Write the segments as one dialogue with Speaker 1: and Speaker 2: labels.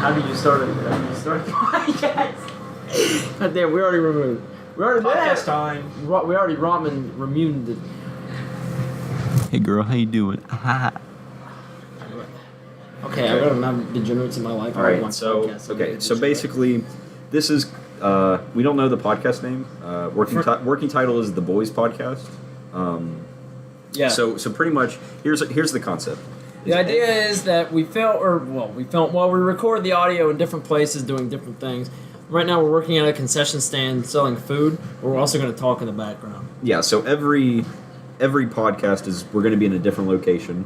Speaker 1: How do you start a podcast? God damn, we already removed. We already
Speaker 2: Podcast time.
Speaker 1: We already removed it.
Speaker 2: Hey girl, how you doing?
Speaker 1: Okay, I got enough degenerates in my life.
Speaker 2: All right, so basically, this is we don't know the podcast name. Working title is The Boys Podcast.
Speaker 1: Yeah.
Speaker 2: So pretty much here's the concept.
Speaker 1: The idea is that we film while we record the audio in different places doing different things. Right now we're working at a concession stand selling food, but we're also going to talk in the background.
Speaker 2: Yeah, so every podcast is we're going to be in a different location.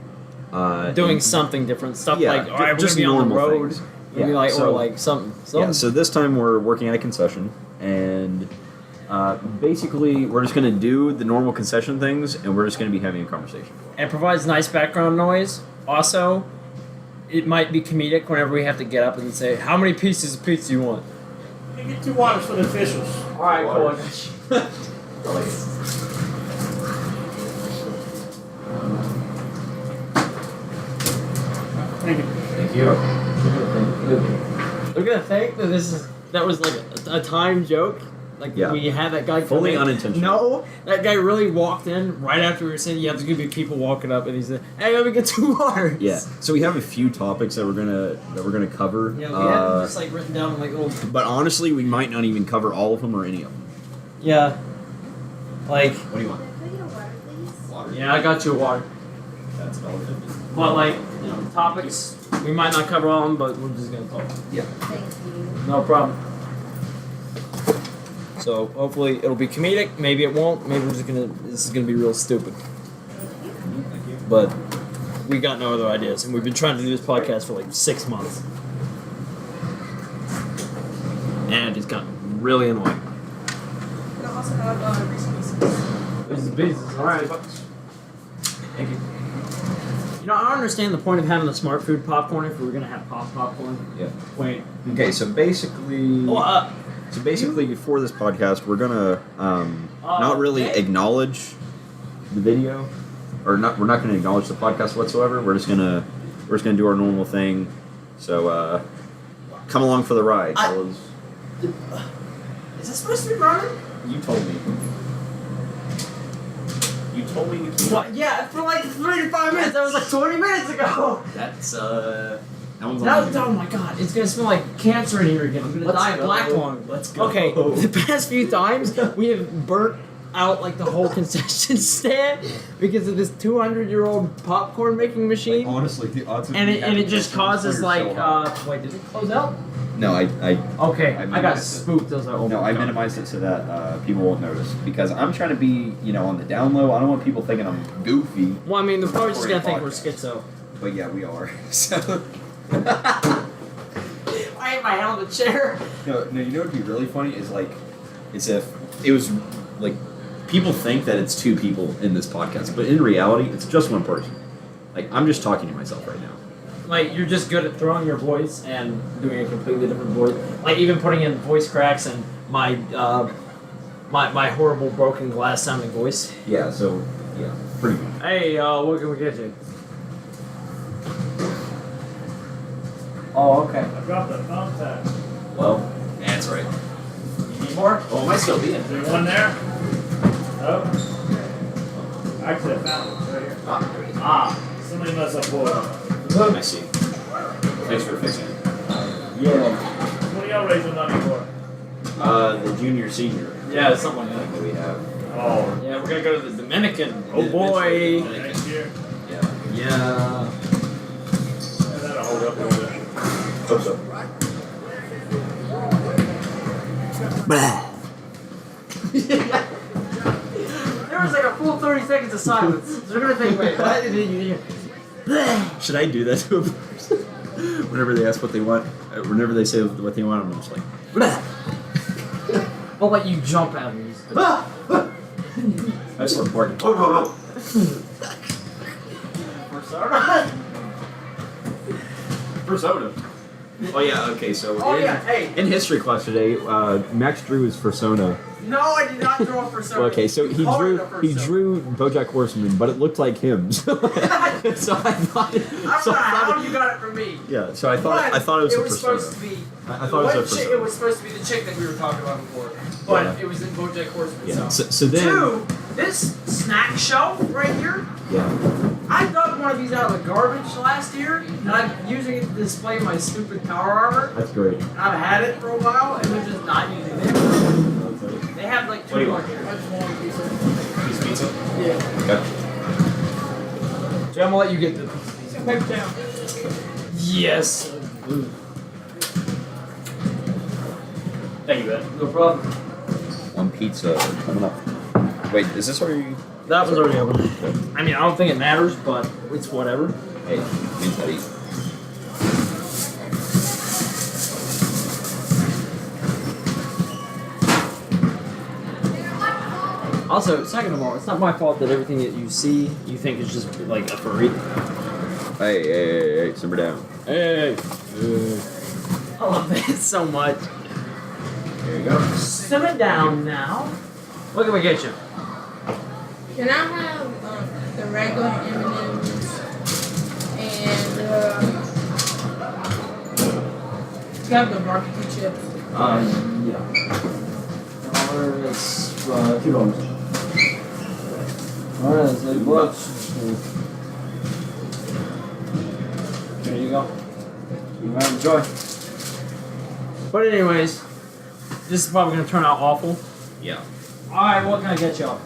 Speaker 1: Doing something different. Stuff
Speaker 2: yeah,
Speaker 1: like, all right, we're
Speaker 2: just
Speaker 1: going to be on the
Speaker 2: normal
Speaker 1: road.
Speaker 2: things.
Speaker 1: Maybe
Speaker 2: Yeah,
Speaker 1: like,
Speaker 2: so-
Speaker 1: or like something.
Speaker 2: Yeah, so this time we're working at a concession, and basically we're just going to do the normal concession things, and we're just going to be having a conversation.
Speaker 1: It provides nice background noise. Also, it might be comedic whenever we have to get up and say, how many pieces of pizza do you want?
Speaker 3: You get 2 waters for the officials.
Speaker 1: All right, cool.
Speaker 3: Thank you.
Speaker 2: Thank you.
Speaker 1: We're gonna think that that was like a time joke. Like
Speaker 2: Yeah.
Speaker 1: we had that guy
Speaker 2: Fully
Speaker 1: come in.
Speaker 2: unintentional.
Speaker 1: No, that guy really walked in right after we were saying, yeah, there's gonna be people walking up, and he said, hey, let me get 2 waters.
Speaker 2: Yeah. So we have a few topics that we're gonna cover.
Speaker 1: Yeah, we had them just like written down like little.
Speaker 2: But honestly, we might not even cover all of them or any of them.
Speaker 1: Yeah. Like.
Speaker 2: What do you want?
Speaker 4: Can I get a water, please?
Speaker 2: Water.
Speaker 1: Yeah, I got you a water.
Speaker 2: That's all it is.
Speaker 1: But like, you know, topics. We might not cover all of them, but we're just gonna talk.
Speaker 2: Yeah.
Speaker 4: Thank you.
Speaker 1: No problem. So hopefully it'll be comedic. Maybe it won't. Maybe this is gonna be real stupid.
Speaker 2: Thank you.
Speaker 1: But we got no other ideas, and we've been trying to do this podcast for like 6 months, and it's gotten really annoying.
Speaker 4: Can I also have Reese's Pieces?
Speaker 1: This is business. All right. Thank you. You know, I don't understand the point of having the smart food popcorn if we were gonna have popcorn.
Speaker 2: Yeah.
Speaker 1: Wait.
Speaker 2: Okay, so basically.
Speaker 1: Oh,
Speaker 2: So basically, for this podcast, we're gonna not really
Speaker 1: okay.
Speaker 2: acknowledge the video, or not. We're not gonna acknowledge the podcast whatsoever. We're just gonna do our normal thing. So come along for the ride, fellas.
Speaker 1: is this supposed to be running?
Speaker 2: You told me. You told me to keep.
Speaker 1: What? Yeah, for like 3 to 5 minutes. That was like 20 minutes ago.
Speaker 2: That's That one's
Speaker 1: Now,
Speaker 2: on you.
Speaker 1: oh my god, it's gonna smell like cancer in here again. I'm gonna die of black lung.
Speaker 2: Let's go.
Speaker 1: Okay, the past few times we have burnt out like the whole concession stand because of this 200-year-old popcorn making machine,
Speaker 5: Honestly, the odds of
Speaker 1: and
Speaker 5: me
Speaker 1: it
Speaker 5: having
Speaker 1: just
Speaker 5: this
Speaker 1: causes
Speaker 5: are
Speaker 1: like
Speaker 5: so high.
Speaker 1: wait, did it close out?
Speaker 2: No, I
Speaker 1: Okay,
Speaker 5: I
Speaker 1: I got
Speaker 5: minimized it.
Speaker 1: spooked. I was like, oh
Speaker 2: no,
Speaker 1: my
Speaker 2: I
Speaker 1: god.
Speaker 2: minimized it so that people won't notice because I'm trying to be on the down low. I don't want people thinking I'm goofy.
Speaker 1: Well, I mean, they're probably just
Speaker 2: For a
Speaker 1: gonna think we're
Speaker 2: podcast.
Speaker 1: schizo.
Speaker 2: But yeah, we are. So.
Speaker 1: I hit my head on the chair.
Speaker 2: No, you know what would be really funny is if it was like people think that it's 2 people in this podcast, but in reality, it's just 1 person. Like I'm just talking to myself right now.
Speaker 1: Like you're just good at throwing your voice and doing a completely different voice. Like even putting in voice cracks and my my horrible broken glass sounding voice.
Speaker 2: Yeah. So yeah, pretty good.
Speaker 1: Hey, what can we get you? Oh, okay.
Speaker 3: I dropped the thumbtack.
Speaker 2: Well, that's right.
Speaker 1: You need more?
Speaker 2: Oh, I might still be in.
Speaker 3: Is there one there? Oh. Actually, I found it. It's right here.
Speaker 2: Ah, there it is.
Speaker 1: Ah.
Speaker 3: Somebody must have pulled it.
Speaker 2: I see. Thanks for fixing it.
Speaker 1: Yeah.
Speaker 3: What are y'all raising money for?
Speaker 2: The junior senior.
Speaker 1: Yeah, something like that.
Speaker 2: That we have.
Speaker 3: Oh.
Speaker 1: Yeah, we're gonna go to the Dominican. Oh
Speaker 2: Yeah,
Speaker 1: boy.
Speaker 2: eventually.
Speaker 3: Next year?
Speaker 2: Yeah.
Speaker 1: Yeah.
Speaker 3: And that'll hold up a little bit.
Speaker 2: Hope so.
Speaker 1: There was like a full 30 seconds of silence. They're gonna think, wait, what did you hear?
Speaker 2: Should I do that to a person? Whenever they ask what they want, whenever they say what they want, I'm just like.
Speaker 1: I'll let you jump at me.
Speaker 2: I start barking. Persona. Oh yeah, okay, so
Speaker 1: Oh yeah, hey.
Speaker 2: in history class today, Max drew his persona
Speaker 1: No, I did not draw a persona.
Speaker 2: Okay, so he
Speaker 1: Called
Speaker 2: drew
Speaker 1: it a persona.
Speaker 2: BoJack Horseman, but it looked like him. So I thought.
Speaker 1: I don't know how you got it from me.
Speaker 2: Yeah, so I thought it was a persona.
Speaker 1: supposed to be.
Speaker 2: I thought it was a persona.
Speaker 1: It was supposed to be the chick that we were talking about before, but
Speaker 2: Yeah.
Speaker 1: it was in BoJack Horseman.
Speaker 2: Yeah.
Speaker 1: So.
Speaker 2: So then.
Speaker 1: Two, this snack shelf right here.
Speaker 2: Yeah.
Speaker 1: I dug one of these out of the garbage last year, and I'm using it to display my stupid power armor.
Speaker 2: That's great.
Speaker 1: I've had it for a while, and they're just not using it. They have like
Speaker 2: What do
Speaker 1: two
Speaker 2: you
Speaker 1: more
Speaker 2: want?
Speaker 1: here. I just want a piece of
Speaker 2: Piece of pizza?
Speaker 1: Yeah.
Speaker 2: Okay.
Speaker 1: Jay, I'm gonna let you get the piece of pizza. Paper down. Yes.
Speaker 3: Thank you, man.
Speaker 1: No problem.
Speaker 2: One pizza coming up. Wait, is this already?
Speaker 1: That was already open. I mean, I don't think it matters, but it's whatever.
Speaker 2: Hey, means that easy.
Speaker 1: Also, second of all, it's not my fault that everything that you see, you think is just like a furry.
Speaker 2: Hey, simmer down.
Speaker 1: Hey. I love this so much.
Speaker 2: There you go.
Speaker 1: Simmer down now. What can we get you?
Speaker 4: Can I have the regular M&Ms and you have the barbecue chips?
Speaker 1: Yeah. It's $2. Alright, that's $8. There you go. You might enjoy. But anyways, this is probably gonna turn out awful.
Speaker 2: Yeah.
Speaker 1: Alright, what can I get y'all?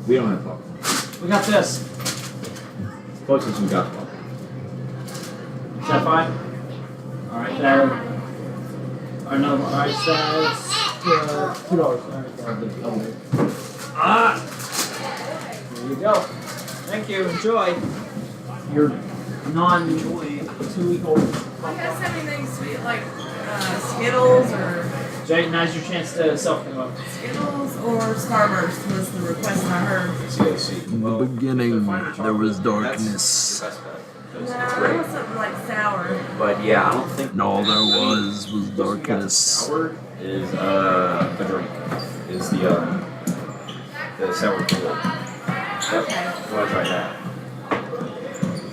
Speaker 2: We don't have popcorn.
Speaker 1: We got this.
Speaker 2: Closest we got to popcorn.
Speaker 1: Is that fine? Alright, there. Another one. Alright, so that's $2. Alright, there you go. Thank you. Enjoy. Your non-2-week-old.
Speaker 4: I got something sweet like Skittles or
Speaker 1: Jay, now's your chance to self-promote.
Speaker 4: Skittles or Starburst was the request I heard.
Speaker 5: In the beginning, there was darkness.
Speaker 4: No, I want something like sour.
Speaker 2: But yeah, I don't think.
Speaker 5: And all there was darkness.
Speaker 2: Sour is a drink. Is the sour pool. Yep.
Speaker 4: Okay.
Speaker 2: You want to try that?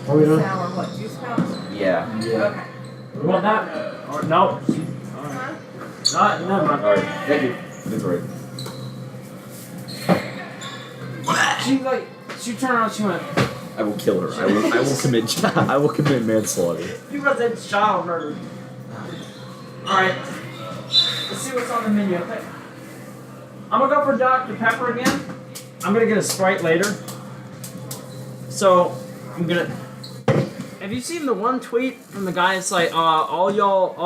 Speaker 1: Are we done?
Speaker 4: Sour what? Juice pouch?
Speaker 2: Yeah.
Speaker 4: Okay.
Speaker 1: You want that? Or no?
Speaker 4: Huh?
Speaker 1: Never mind.
Speaker 2: All right. Thank you. That's right.
Speaker 1: She turned around, she went,
Speaker 2: I will kill her. I will commit manslaughter.
Speaker 1: you got that child murder. Alright. Let's see what's on the menu. Okay. I'm gonna go for Dr. Pepper again. I'm gonna get a Sprite later. So, I'm gonna... Have you seen the one tweet from the guy? It's like, all y'all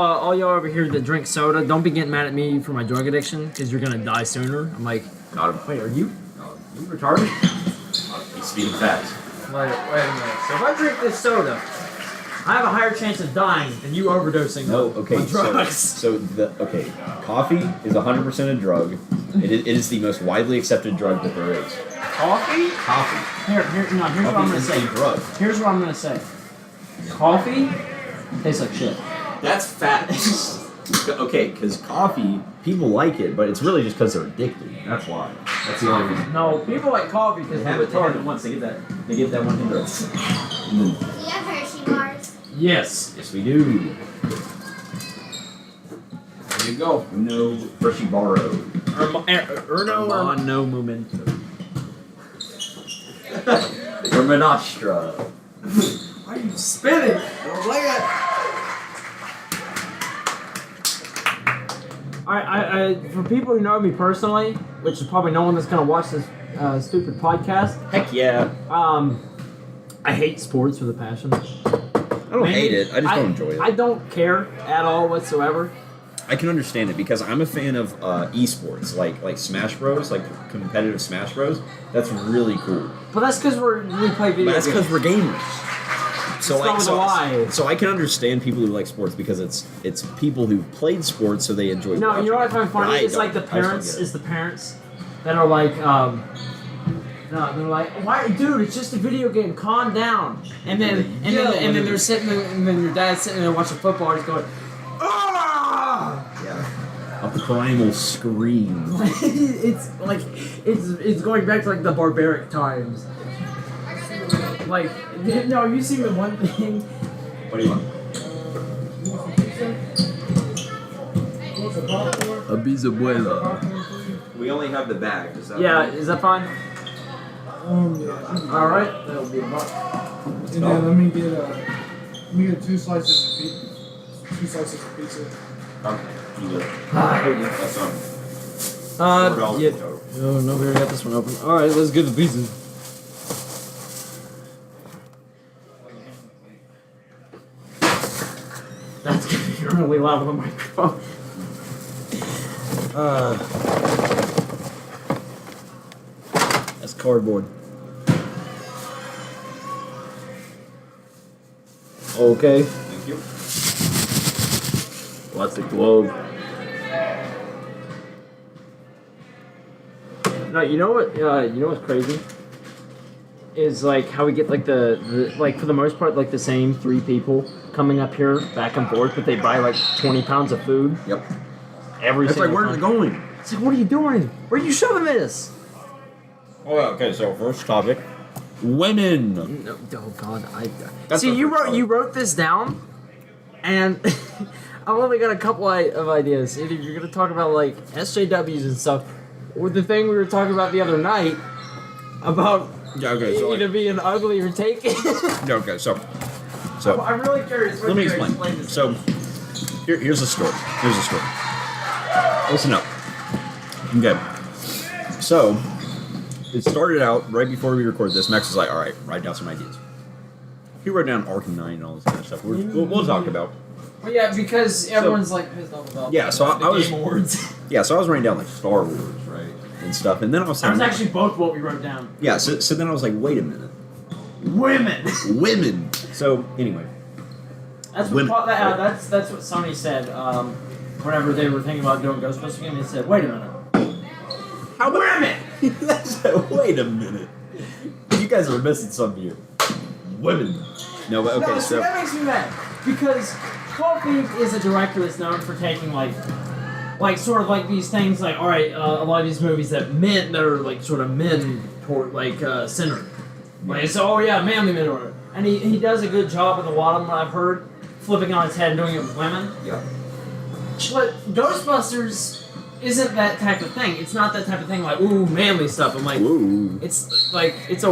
Speaker 1: over here that drink soda, don't be getting mad at me for my drug addiction, because you're gonna die sooner. I'm like,
Speaker 2: Got him.
Speaker 1: wait, are you retarded?
Speaker 2: He's speeding fast.
Speaker 1: Wait a minute. So if I drink this soda, I have a higher chance of dying than you overdosing
Speaker 2: No,
Speaker 1: on
Speaker 2: okay.
Speaker 1: drugs.
Speaker 2: Coffee is 100% a drug. It is the most widely accepted drug that there is.
Speaker 1: Coffee?
Speaker 2: Coffee.
Speaker 1: Here's what I'm
Speaker 2: Coffee
Speaker 1: gonna
Speaker 2: is
Speaker 1: say.
Speaker 2: a drug.
Speaker 1: Here's what I'm gonna say. Coffee tastes like shit.
Speaker 2: That's fat. Okay, because coffee, people like it, but it's really just because they're addicted. That's why. That's the only reason.
Speaker 1: No, people like coffee because
Speaker 2: They
Speaker 1: they're
Speaker 2: have it
Speaker 1: retarded.
Speaker 2: once. They get that one hit.
Speaker 6: Do you have Hershey bars?
Speaker 1: Yes.
Speaker 2: Yes, we do.
Speaker 1: There you go.
Speaker 2: No Hershey borrow.
Speaker 1: Erno or
Speaker 2: no momento. Or Menastra.
Speaker 1: Why are you spinning? Don't like it. I for people who know me personally, which is probably no one that's gonna watch this stupid podcast.
Speaker 2: Heck yeah.
Speaker 1: I hate sports with a passion.
Speaker 2: I don't hate it. I just don't enjoy it.
Speaker 1: I don't care at all whatsoever.
Speaker 2: I can understand it because I'm a fan of esports, like Smash Bros, like competitive Smash Bros. That's really cool.
Speaker 1: But that's because we play video
Speaker 2: But that's
Speaker 1: games.
Speaker 2: because we're gamers. So
Speaker 1: It's not with a lie.
Speaker 2: so I can understand people who like sports because it's people who've played sports, so they enjoy.
Speaker 1: No,
Speaker 2: watching
Speaker 1: you know what I
Speaker 2: it.
Speaker 1: find funny?
Speaker 2: I
Speaker 1: It's
Speaker 2: don't.
Speaker 1: like the
Speaker 2: I just don't
Speaker 1: parents.
Speaker 2: get it.
Speaker 1: It's the parents that are like, no, they're like, why, dude? It's just a video game. Calm down. And then they're sitting there, and then your dad's sitting there watching football. And he's going, ah!
Speaker 2: Yeah. A primal scream.
Speaker 1: It's like it's going back to like the barbaric times. Like no, you see the one thing.
Speaker 2: What do you want?
Speaker 5: A pizza buena.
Speaker 2: We only have the bag. Is that
Speaker 1: Yeah, is that fine?
Speaker 4: Yeah.
Speaker 1: All right, that'll be a buck.
Speaker 4: And then let me get 2 slices of pizza. 2 slices of pizza.
Speaker 2: Okay. You good. That's
Speaker 1: Yeah. Oh no, we already got this one open. All right, let's get the pizza. That's gonna be really loud on the microphone. That's cardboard. Okay.
Speaker 2: Thank you.
Speaker 1: Plastic globe. No, you know what? You know what's crazy? Is like how we get like the like for the most part like the same 3 people coming up here back and forth, but they buy like 20 pounds of food
Speaker 2: Yep.
Speaker 1: every
Speaker 2: It's like,
Speaker 1: single
Speaker 2: where's it
Speaker 1: time.
Speaker 2: going?
Speaker 1: It's like, what are you doing? Where are you shoving this?
Speaker 2: Oh, okay. So first topic, women.
Speaker 1: No, oh God,
Speaker 2: That's
Speaker 1: see.
Speaker 2: our
Speaker 1: You
Speaker 2: first
Speaker 1: wrote
Speaker 2: topic.
Speaker 1: you wrote this down, and I've only got a couple of ideas. Either you're gonna talk about like SJWs and stuff, or the thing we were talking about the other night about
Speaker 2: Yeah. Okay. So
Speaker 1: either being ugly or taken.
Speaker 2: yeah, okay. So
Speaker 1: I'm really curious.
Speaker 2: let me explain.
Speaker 1: This.
Speaker 2: So here's the story. Here's the story. Listen up. Okay. So it started out right before we recorded this. Max was like, "All right, write down some ideas." He wrote down Arkham Knight and all this kind of stuff. We'll talk about.
Speaker 1: Well, yeah, because everyone's like pissed off about.
Speaker 2: Yeah, so
Speaker 1: the
Speaker 2: I was-
Speaker 1: Game Awards.
Speaker 2: Yeah, so I was writing down like Star Wars, right, and stuff, and then I was
Speaker 1: That was
Speaker 2: saying,
Speaker 1: actually both what we wrote down.
Speaker 2: yeah. So then I was like, wait a minute,
Speaker 1: Women.
Speaker 2: women. So anyway,
Speaker 1: That's what
Speaker 2: Women.
Speaker 1: that's what Sony said. Whenever they were thinking about doing Ghostbusters again, they said, "Wait a minute,
Speaker 2: how
Speaker 1: women."
Speaker 2: wait a minute, you guys are missing something here. Women. No, but okay,
Speaker 1: No, see,
Speaker 2: so
Speaker 1: that makes me mad because Paul Feig is a director that's known for taking like sort of like these things like all right, a lot of these movies that are like sort of men toward like centered. Like it's oh yeah, manly men or and he does a good job with a lot of them I've heard flipping on its head and doing it with women.
Speaker 2: yeah,
Speaker 1: But Ghostbusters isn't that type of thing. It's not that type of thing like ooh manly stuff. I'm like
Speaker 2: whoa,
Speaker 1: it's like it's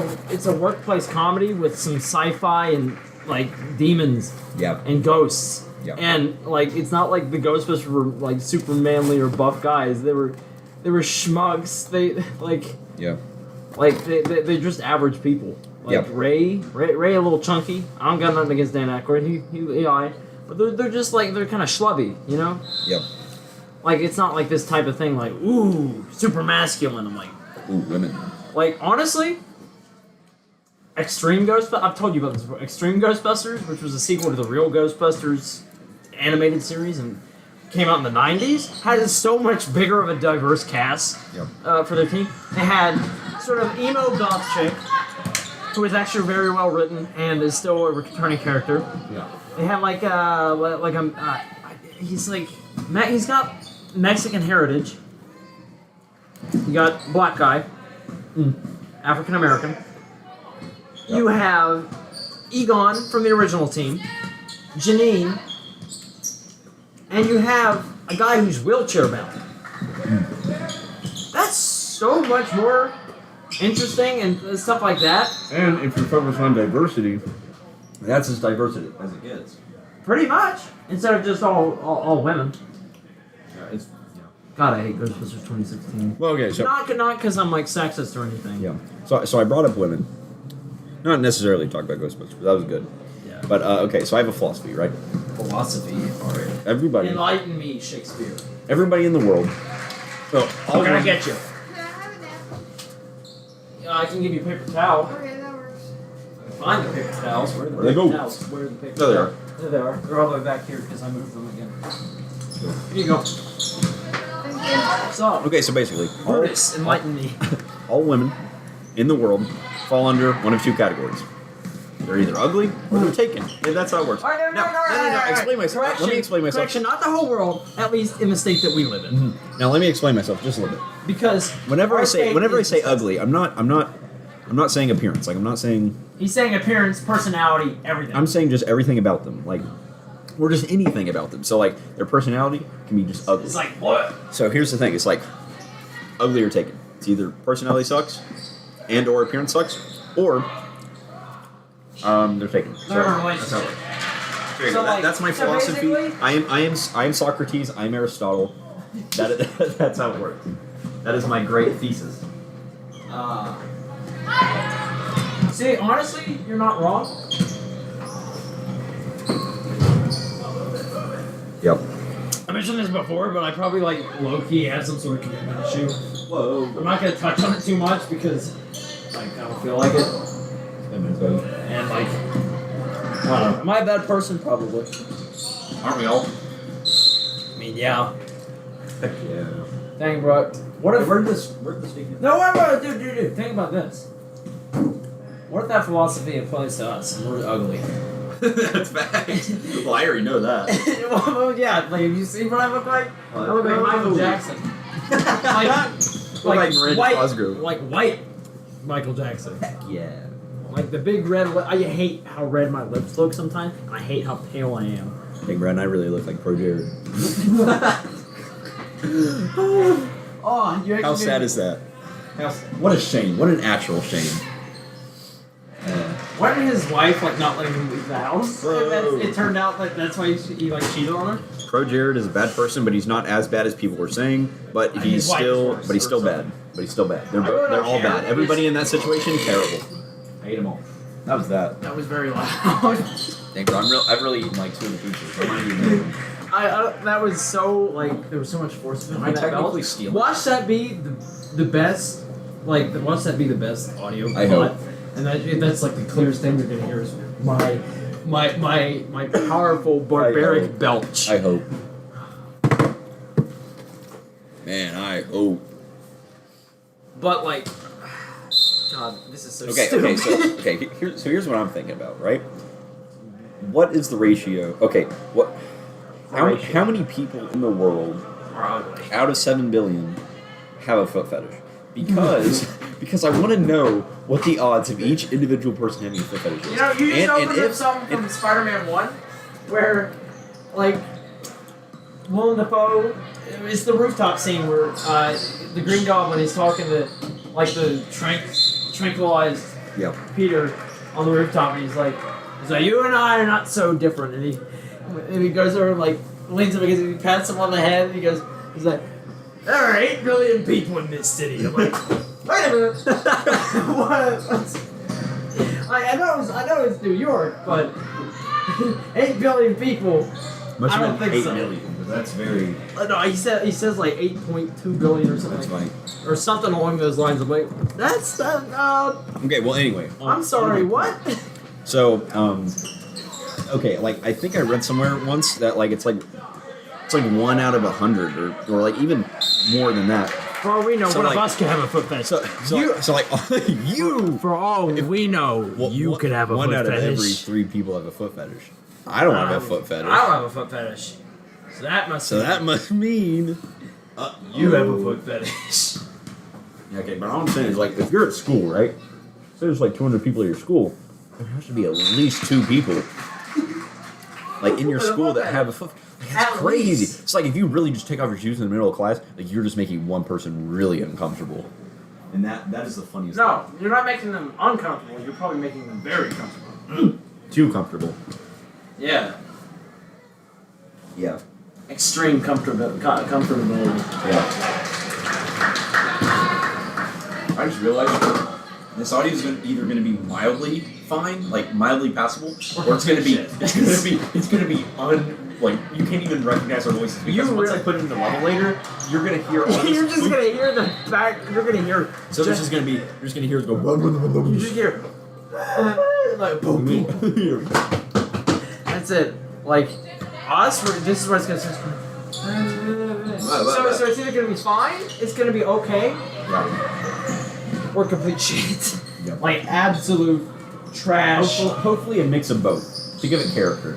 Speaker 1: a workplace comedy with some sci-fi and like demons
Speaker 2: yeah,
Speaker 1: and ghosts.
Speaker 2: Yeah.
Speaker 1: And like it's not like the Ghostbusters were like super manly or buff guys. They were schmucks. They
Speaker 2: yeah,
Speaker 1: they're just average people. Like
Speaker 2: Yep.
Speaker 1: Ray a little chunky. I don't got nothing against Dan Aykroyd. He but they're just like they're kind of schlubby, you know?
Speaker 2: yeah.
Speaker 1: Like it's not like this type of thing like ooh super masculine. I'm like
Speaker 2: Ooh, women.
Speaker 1: like honestly. Extreme Ghostbusters. I've told you about this before. Extreme Ghostbusters, which was a sequel to the real Ghostbusters animated series and came out in the 90s, had so much bigger of a diverse cast
Speaker 2: Yep.
Speaker 1: for their team. They had sort of emo goth chick, who is actually very well written and is still a returning character.
Speaker 2: Yeah.
Speaker 1: They had he's got Mexican heritage. You got black guy, African American. You have Egon from the original team, Janine, and you have a guy who's wheelchair bound. That's so much more interesting and stuff like that.
Speaker 2: And if you focus on diversity, that's as diverse as it gets.
Speaker 1: Pretty much, instead of just all women.
Speaker 2: Yeah,
Speaker 1: God, I hate Ghostbusters 2016.
Speaker 2: well, okay, so
Speaker 1: Not because I'm like sexist or anything.
Speaker 2: yeah, so I brought up women. Not necessarily talk about Ghostbusters, but that was good.
Speaker 1: Yeah.
Speaker 2: But okay, so I have a philosophy, right?
Speaker 1: Philosophy. All right.
Speaker 2: Everybody
Speaker 1: Enlighten me, Shakespeare.
Speaker 2: in the world. So
Speaker 1: How can I get you?
Speaker 6: Can I have a nap?
Speaker 1: I can give you a paper towel.
Speaker 6: Okay, that works.
Speaker 1: Find the paper towels. Where are the
Speaker 2: Where'd they
Speaker 1: paper
Speaker 2: go?
Speaker 1: towels? Where are the paper
Speaker 2: There they
Speaker 1: towels? There they are. They're all the way back here because I moved them again. Here you go.
Speaker 6: Thank you.
Speaker 1: So,
Speaker 2: Okay, so basically,
Speaker 1: Brutus, enlighten me.
Speaker 2: all women in the world fall under one of two categories. They're either ugly or they're taken. And that's how it works.
Speaker 1: All right, no.
Speaker 2: Explain myself. Let me explain myself.
Speaker 1: Correction, not the whole world, at least in the state that we live in.
Speaker 2: Now let me explain myself just a little bit.
Speaker 1: Because
Speaker 2: Whenever
Speaker 1: our
Speaker 2: I say
Speaker 1: state is-
Speaker 2: ugly, I'm not saying appearance. Like I'm not saying.
Speaker 1: he's saying appearance, personality, everything.
Speaker 2: I'm saying just everything about them. Like, or just anything about them. So like their personality can be just ugly.
Speaker 1: It's like what?
Speaker 2: So here's the thing. It's like ugly or taken. It's either personality sucks, and or appearance sucks, or they're taken. So
Speaker 1: They're in a
Speaker 2: that's how it
Speaker 1: relationship.
Speaker 2: works. There you
Speaker 1: So,
Speaker 2: go.
Speaker 1: like-
Speaker 2: That's my
Speaker 1: so
Speaker 2: philosophy.
Speaker 1: basically-
Speaker 2: I am Socrates. I am Aristotle. That's how it works. That is my great thesis.
Speaker 1: See, honestly, you're not wrong.
Speaker 2: Yep.
Speaker 1: I mentioned this before, but I probably like low-key have some sort of commitment issue.
Speaker 2: Whoa.
Speaker 1: I'm not gonna touch on it too much because like I don't feel like it. And like I don't know. Am I a bad person? Probably.
Speaker 2: Aren't we all?
Speaker 1: I mean, yeah.
Speaker 2: Heck yeah.
Speaker 1: Dang, bro. What if
Speaker 2: Where did this take
Speaker 1: No, wait, dude. Think about this. What if that philosophy applies to us and we're ugly?
Speaker 2: That's facts. Well, I already know that.
Speaker 1: Well, yeah. Like, have you seen what I look like?
Speaker 2: Oh,
Speaker 1: I look like Michael Jackson. like
Speaker 2: Miranda
Speaker 1: white,
Speaker 2: Cosgrove.
Speaker 1: like white Michael Jackson.
Speaker 2: Heck yeah.
Speaker 1: Like the big red. I hate how red my lips look sometimes, and I hate how pale I am.
Speaker 2: Big Brad and I really look like Pro Jared.
Speaker 1: Oh, you actually
Speaker 2: How sad is that? What a shame. What an actual shame.
Speaker 1: Why did his wife like not let him leave the house?
Speaker 2: Whoa.
Speaker 1: It turned out like that's why he like cheated on her.
Speaker 2: Pro Jared is a bad person, but he's not as bad as people were saying. But
Speaker 1: His
Speaker 2: he's
Speaker 1: wife is
Speaker 2: still,
Speaker 1: worse
Speaker 2: but he's
Speaker 1: or
Speaker 2: still bad.
Speaker 1: something.
Speaker 2: But he's still bad. They're
Speaker 1: I really
Speaker 2: they're
Speaker 1: don't
Speaker 2: all
Speaker 1: care.
Speaker 2: bad. Everybody in that situation, terrible. I hate them all. That was that.
Speaker 1: That was very loud.
Speaker 2: Dang, bro, I've really eaten like 2 of the pizzas. I'm not even.
Speaker 1: I that was so like there was so much force behind that
Speaker 2: technically
Speaker 1: belt.
Speaker 2: stealing.
Speaker 1: Watch that be the best. Like watch that be the best audio.
Speaker 2: I hope.
Speaker 1: And that's like the clearest thing you're gonna hear is my powerful barbaric belch.
Speaker 2: I hope. Man, I hope.
Speaker 1: But like, God, this is so
Speaker 2: Okay,
Speaker 1: stupid.
Speaker 2: here's what I'm thinking about, right? What is the ratio? Okay, what? How many people in the world
Speaker 1: Probably.
Speaker 2: out of 7 billion have a foot fetish? Because I want to know what the odds of each individual person having a foot fetish is.
Speaker 1: You know, you just opened up
Speaker 2: if-
Speaker 1: something from Spider-Man 1, where, like, Willem Dafoe, it's the rooftop scene where the Green Goblin is talking to, like, the tranquilized
Speaker 2: Yep.
Speaker 1: Peter on the rooftop, and he's like, you and I are not so different, and he goes over and, like, leans him against him, he pats him on the head, and he's like, there are 8 billion people in this city. I'm like, wait a minute. what? I know it's New York, but 8 billion people.
Speaker 2: Must
Speaker 1: I
Speaker 2: have
Speaker 1: don't
Speaker 2: been
Speaker 1: think
Speaker 2: 8
Speaker 1: so.
Speaker 2: million, because that's very.
Speaker 1: No, he says like 8.2 billion or something.
Speaker 2: That's
Speaker 1: like
Speaker 2: funny.
Speaker 1: or something along those lines. I'm like, that's
Speaker 2: Okay, well, anyway.
Speaker 1: I'm sorry. What?
Speaker 2: So, okay, like I think I read somewhere once that like it's like 1 out of 100 or like even more than that.
Speaker 1: For all we know,
Speaker 2: So,
Speaker 1: one
Speaker 2: like-
Speaker 1: of us could have a foot fetish.
Speaker 2: So like you.
Speaker 1: For all we know,
Speaker 2: Well,
Speaker 1: you
Speaker 2: one-
Speaker 1: could have a
Speaker 2: one
Speaker 1: foot
Speaker 2: out
Speaker 1: fetish.
Speaker 2: of every 3 people have a foot fetish. I don't have a foot fetish.
Speaker 1: I don't have a foot fetish. So that must
Speaker 2: mean
Speaker 1: you have a foot fetish.
Speaker 2: Yeah, okay, but all I'm saying is like if you're at school, right? Say there's like 200 people at your school, there has to be at least 2 people like in your school that have a foot. Like, that's
Speaker 1: At
Speaker 2: crazy.
Speaker 1: least.
Speaker 2: It's like if you really just take off your shoes in the middle of class, like you're just making one person really uncomfortable. And that is the funniest.
Speaker 1: No, you're not making them uncomfortable. You're probably making them very comfortable.
Speaker 2: Too comfortable.
Speaker 1: Yeah.
Speaker 2: Yeah.
Speaker 1: Extreme comfortability.
Speaker 2: Yeah. I just realized this audio is either going to be mildly fine, like mildly passable, or it's going to be like you can't even recognize our voices because once I put it in the levelator, you're going to hear all these.
Speaker 1: You're just gonna hear the back. You're gonna hear.
Speaker 2: So there's just going to be you're just going to hear it go.
Speaker 1: You just hear. Like boom, boom. That's it. Like us. This is where it's gonna start. So it's either gonna be fine. It's gonna be okay.
Speaker 2: Yeah.
Speaker 1: Or complete shit.
Speaker 2: Yep.
Speaker 1: Like absolute trash.
Speaker 2: Hopefully a mix of both to give it character.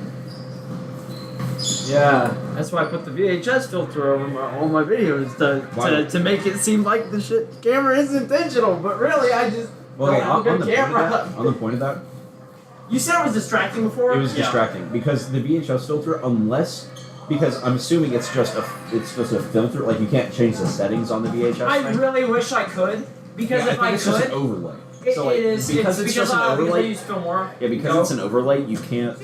Speaker 1: Yeah, that's why I put the VHS filter over all my videos to make it seem like the shit camera is intentional, but really I just
Speaker 2: Well,
Speaker 1: don't
Speaker 2: okay,
Speaker 1: have a good
Speaker 2: on
Speaker 1: camera.
Speaker 2: the point of that,
Speaker 1: You said it was distracting before.
Speaker 2: it was
Speaker 1: Yeah.
Speaker 2: distracting because the VHS filter, because I'm assuming it's just a filter, like you can't change the settings on the VHS.
Speaker 1: I
Speaker 2: thing.
Speaker 1: really wish I could because
Speaker 2: Yeah,
Speaker 1: if
Speaker 2: I
Speaker 1: I
Speaker 2: think it's just an
Speaker 1: could,
Speaker 2: overlay.
Speaker 1: it
Speaker 2: So, like,
Speaker 1: is
Speaker 2: because
Speaker 1: it's
Speaker 2: it's just an
Speaker 1: because I
Speaker 2: overlay.
Speaker 1: use Filmora.
Speaker 2: Yeah, because it's an overlay, you can't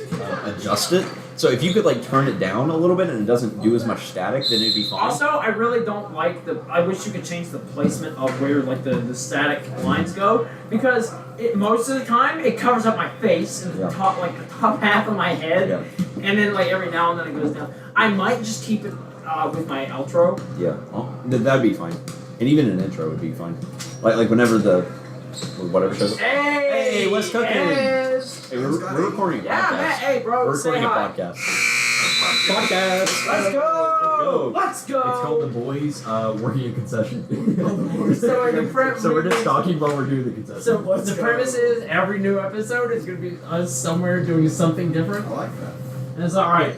Speaker 2: adjust it. So if you could like turn it down a little bit and it doesn't do as much static, then it'd be fine.
Speaker 1: Also, I really don't like I wish you could change the placement of where like the static lines go because most of the time it covers up my face and the
Speaker 2: Yeah.
Speaker 1: top half of my head,
Speaker 2: Yeah.
Speaker 1: and then like every now and then it goes down. I might just keep it with my outro.
Speaker 2: Yeah, that'd be fine. And even an intro would be fine. Like whenever whatever shows up.
Speaker 1: Hey,
Speaker 2: what's cooking?
Speaker 1: yes.
Speaker 2: Hey, we're recording a
Speaker 1: Yeah,
Speaker 2: podcast.
Speaker 1: man. Hey, bro.
Speaker 2: We're recording
Speaker 1: say
Speaker 2: a
Speaker 1: hi.
Speaker 2: podcast. Podcast.
Speaker 1: Let's go. Let's go.
Speaker 2: It's called The Boys Working a Concession.
Speaker 1: So
Speaker 2: we're just talking while we're doing the concession.
Speaker 1: So the premise is every new episode is going to be us somewhere doing something different.
Speaker 4: I like that.
Speaker 1: And it's all right.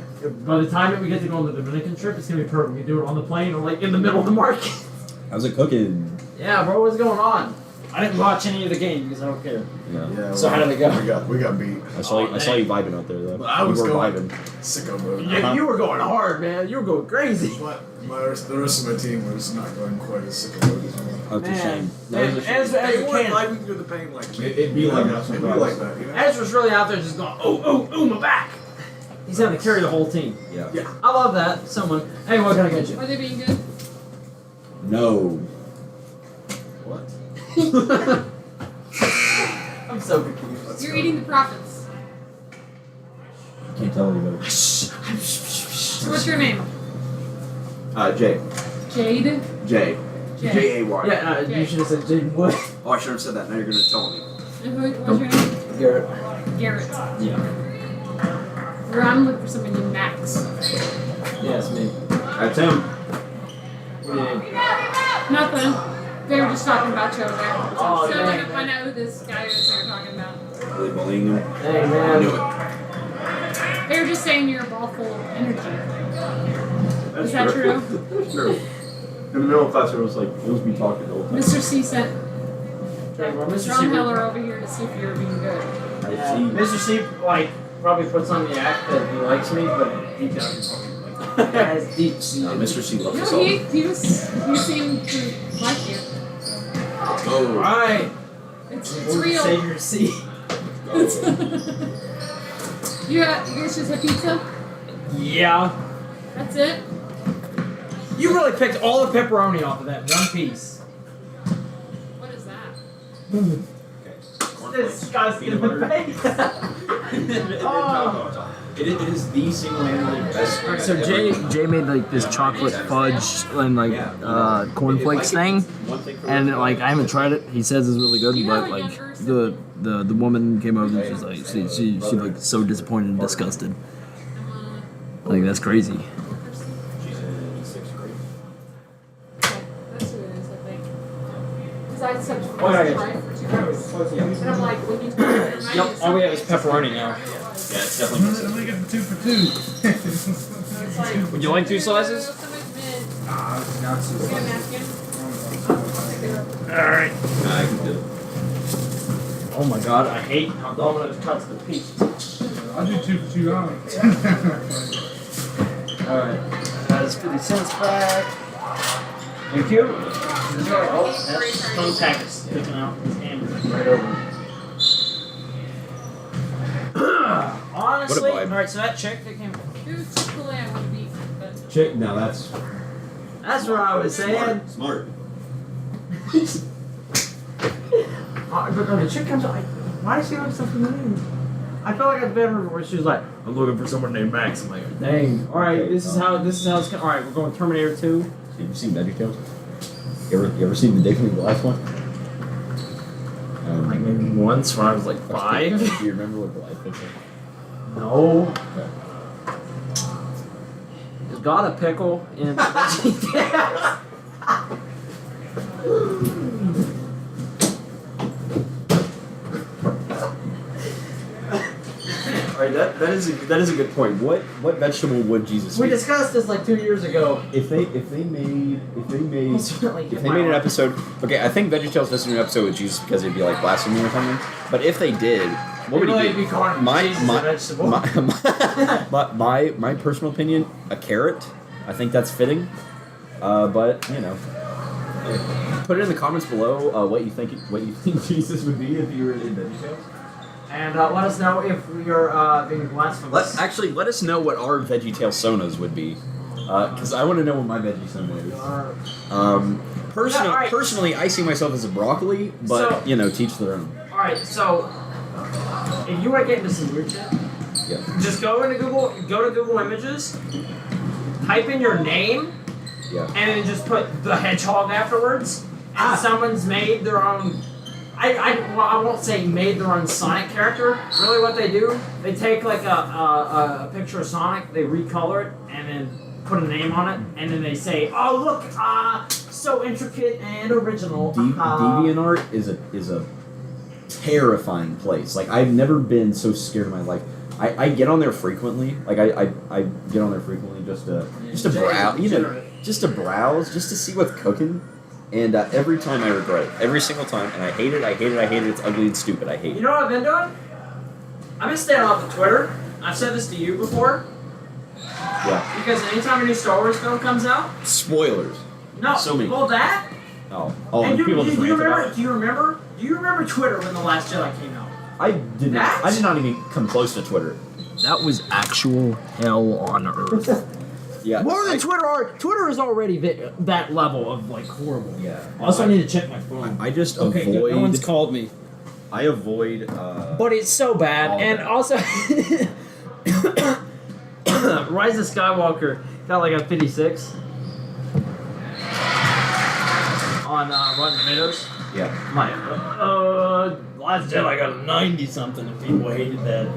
Speaker 1: By the time that we get to go on the Dominican trip, it's going to be perfect. We do it on the plane or like in the middle of the market.
Speaker 2: How's it cooking?
Speaker 1: Yeah, bro. What's going on? I didn't watch any of the game because I don't care.
Speaker 2: Yeah.
Speaker 4: Yeah.
Speaker 1: So how did it go?
Speaker 4: We got beat.
Speaker 2: I saw you vibing out there though.
Speaker 4: Well, I was
Speaker 2: you were
Speaker 4: going-
Speaker 2: vibing.
Speaker 4: Sicko mode.
Speaker 1: You were going hard, man. You were going crazy.
Speaker 4: But the rest of my team was not going quite as sicko mode as me.
Speaker 2: That's a shame.
Speaker 1: Man, as
Speaker 4: They
Speaker 1: you
Speaker 4: weren't
Speaker 1: can.
Speaker 4: vibing through the pain like me.
Speaker 2: It'd be like that
Speaker 4: It'd be
Speaker 2: sometimes.
Speaker 4: like that, you know?
Speaker 1: Ezra's really out there just going, oh, my back. He's having to carry the whole team.
Speaker 2: Yeah.
Speaker 4: Yeah.
Speaker 1: I love that. Someone, hey, what can I get you?
Speaker 6: Are they being good?
Speaker 2: No. What?
Speaker 1: I'm so confused.
Speaker 6: You're eating the profits.
Speaker 2: Can't tell anybody.
Speaker 6: So what's your name?
Speaker 2: Jay.
Speaker 6: Jade?
Speaker 2: Jay.
Speaker 6: Jay.
Speaker 2: J-A-Y.
Speaker 1: Yeah, you should have said Jaden Wood.
Speaker 2: Oh, I should have said that. Now you're gonna tell me.
Speaker 6: And what's your name?
Speaker 1: Garrett.
Speaker 6: Garrett.
Speaker 1: Yeah.
Speaker 6: I'm looking for somebody named Max.
Speaker 1: Yeah, it's me.
Speaker 2: That's him.
Speaker 1: What do you need?
Speaker 6: Nothing. They were just talking about you over there.
Speaker 1: Oh,
Speaker 6: so
Speaker 1: dang,
Speaker 6: I can
Speaker 1: man.
Speaker 6: find out who this guy is they were talking about.
Speaker 2: Really bullying him.
Speaker 1: Hey,
Speaker 2: I knew
Speaker 1: man.
Speaker 2: it.
Speaker 6: They were just saying you're a ball full of energy.
Speaker 2: That's
Speaker 6: Is that true?
Speaker 2: That's true. In the middle of class, it was like, it was me talking the whole time.
Speaker 6: Mr. C sent
Speaker 1: Hey, well, Mr.
Speaker 6: Ron
Speaker 1: C.
Speaker 6: Heller over here to see if you were being good.
Speaker 2: I
Speaker 1: Yeah,
Speaker 2: see.
Speaker 1: Mr. C, like, probably puts on the act that he likes me, but deep down he's probably like, has deep
Speaker 2: Mr. C loves us
Speaker 6: No,
Speaker 2: all.
Speaker 6: he seemed to like you.
Speaker 2: Oh.
Speaker 1: Alright.
Speaker 6: It's real.
Speaker 1: Save your seat.
Speaker 6: You guys just had pizza?
Speaker 1: Yeah.
Speaker 6: That's it?
Speaker 1: You really picked all the pepperoni off of that one piece.
Speaker 6: What is that?
Speaker 1: Disgusting. Oh.
Speaker 2: It is the single-handedly best.
Speaker 5: So Jay made like this chocolate fudge and like cornflakes thing, and like I haven't tried it. He says it's really good,
Speaker 6: Do you have
Speaker 5: but
Speaker 6: a
Speaker 5: like
Speaker 6: younger
Speaker 5: the woman came over and she's like she like so disappointed and disgusted. Like that's crazy.
Speaker 2: She's in 6th grade.
Speaker 6: That's who it is, I think. Because I said for
Speaker 1: Oh, yeah,
Speaker 6: try for 2 hours. And I'm like, when you try
Speaker 1: Yep, all we have is pepperoni now.
Speaker 2: Yeah, it's definitely.
Speaker 4: Let me get the 2 for 2.
Speaker 1: Would you like 2 slices? Alright.
Speaker 2: I can do it.
Speaker 1: Oh my god, I hate how Domino's cuts the piece.
Speaker 4: I'll do 2 for 2 on it.
Speaker 1: Alright. That is 50 cents back. Thank you. Oh, that's some packets sticking out. His hand is right over. Honestly,
Speaker 2: What a vibe.
Speaker 1: alright, so that chick that came.
Speaker 6: Dude, Chick-fil-A I would beat, but
Speaker 2: Chick, now that's
Speaker 1: That's what I was saying.
Speaker 2: smart.
Speaker 1: But no, the chick comes out. Why does she look so familiar? I felt like I've been her where she was like, I'm looking for someone named Max. I'm like, dang. Alright, this is how it's alright, we're going Terminator 2.
Speaker 2: Have you seen VeggieTales? You ever seen the Dick in the last one?
Speaker 1: Like maybe once when I was like 5.
Speaker 2: Do you remember what the life looks like?
Speaker 1: No.
Speaker 2: Okay.
Speaker 1: There's got a pickle in VeggieTales.
Speaker 2: right, that is a good point. What vegetable would Jesus
Speaker 1: We
Speaker 2: eat?
Speaker 1: discussed this like 2 years ago.
Speaker 2: If they made
Speaker 1: Ultimately,
Speaker 2: if they made an episode, okay, I think VeggieTales doesn't do an episode with Jesus because it'd be like blasphemy or something. But if they did, what would
Speaker 1: Really
Speaker 2: he be?
Speaker 1: be calling Jesus a vegetable?
Speaker 2: My personal opinion, a carrot. I think that's fitting. But you know, put it in the comments below what you think Jesus would be if you were in VeggieTales.
Speaker 1: And let us know if we are being blasphemous.
Speaker 2: Let us know what our VeggieTale sonas would be, because I want to know what my veggie sona is.
Speaker 1: Alright.
Speaker 2: Personally, I see myself as a broccoli, but teach their own.
Speaker 1: Alright, so if you want to get into some weird shit,
Speaker 2: Yeah.
Speaker 1: just go to Google Images, type in your name,
Speaker 2: Yeah.
Speaker 1: and then just put the hedgehog afterwards, and someone's made their own. I won't say made their own Sonic character. Really, what they do, they take like a picture of Sonic, they recolor it, and then put a name on it, and then they say, "Oh look, so intricate and original."
Speaker 2: DeviantArt is a terrifying place. Like I've never been so scared in my life. I get on there frequently. Like I get on there frequently just to browse, just to browse, just to see what's cooking. And every time I regret it. Every single time. And I hate it, it's ugly and stupid, I hate it.
Speaker 1: You know what I've been doing? I've been staying off of Twitter. I've said this to you before.
Speaker 2: Yeah.
Speaker 1: Because anytime a new Star Wars film comes out,
Speaker 2: Spoilers.
Speaker 1: no,
Speaker 2: So many.
Speaker 1: well that.
Speaker 2: Oh,
Speaker 1: And
Speaker 2: and people just
Speaker 1: do you
Speaker 2: rant about
Speaker 1: remember?
Speaker 2: it.
Speaker 1: Do you remember Twitter when the Last Jedi came out?
Speaker 2: I did not even come close to Twitter.
Speaker 5: That was actual hell on earth.
Speaker 2: Yeah.
Speaker 1: More than Twitter are. Twitter is already that level of like horrible.
Speaker 2: Yeah.
Speaker 1: Also, I need to check my phone.
Speaker 2: I just
Speaker 1: Okay, good.
Speaker 2: avoid.
Speaker 1: No one's called me.
Speaker 2: I avoid.
Speaker 1: But it's so bad,
Speaker 2: all
Speaker 1: and
Speaker 2: bad.
Speaker 1: also, Rise of Skywalker got like a 56 on Rotten Tomatoes.
Speaker 2: Yeah.
Speaker 1: My Last Jedi got a 90 something, and people hated that.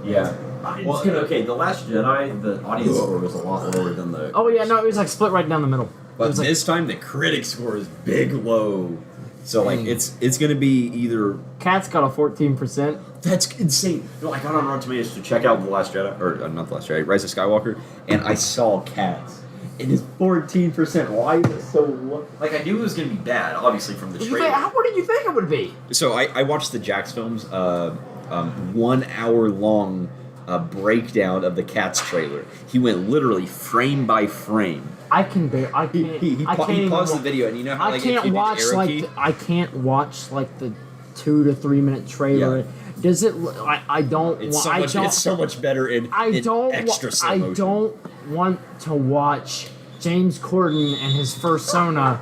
Speaker 2: Yeah.
Speaker 1: It's
Speaker 2: Well,
Speaker 1: gonna-
Speaker 2: okay, The Last Jedi, the audience score was a lot lower than the.
Speaker 1: Oh yeah, no, it was like split right down the middle. It
Speaker 2: But
Speaker 1: was like,
Speaker 2: this time the critic score is big low. So like it's gonna be either.
Speaker 1: Cats got a 14%.
Speaker 2: That's insane. No, I got on Rotten Tomatoes to check out The Last Jedi, or not The Last Jedi, Rise of Skywalker, and I saw Cats. It is 14%. Why is it so low? Like I knew it was gonna be bad, obviously from the trailer.
Speaker 1: What did you think it would be?
Speaker 2: So I watched the Jax films, 1 hour long breakdown of the Cats trailer. He went literally frame by frame.
Speaker 1: I can't.
Speaker 2: He
Speaker 1: I can't even
Speaker 2: paused the
Speaker 1: wa-
Speaker 2: video, and you know how
Speaker 1: I
Speaker 2: like
Speaker 1: can't
Speaker 2: if you
Speaker 1: watch
Speaker 2: did arrow
Speaker 1: like
Speaker 2: key?
Speaker 1: I can't watch like the 2 to 3 minute trailer.
Speaker 2: Yeah.
Speaker 1: Does it? I don't.
Speaker 2: It's
Speaker 1: wa-
Speaker 2: so
Speaker 1: I
Speaker 2: much.
Speaker 1: don't.
Speaker 2: It's so much better in extra slow
Speaker 1: I
Speaker 2: motion.
Speaker 1: don't want to watch James Corden and his fursona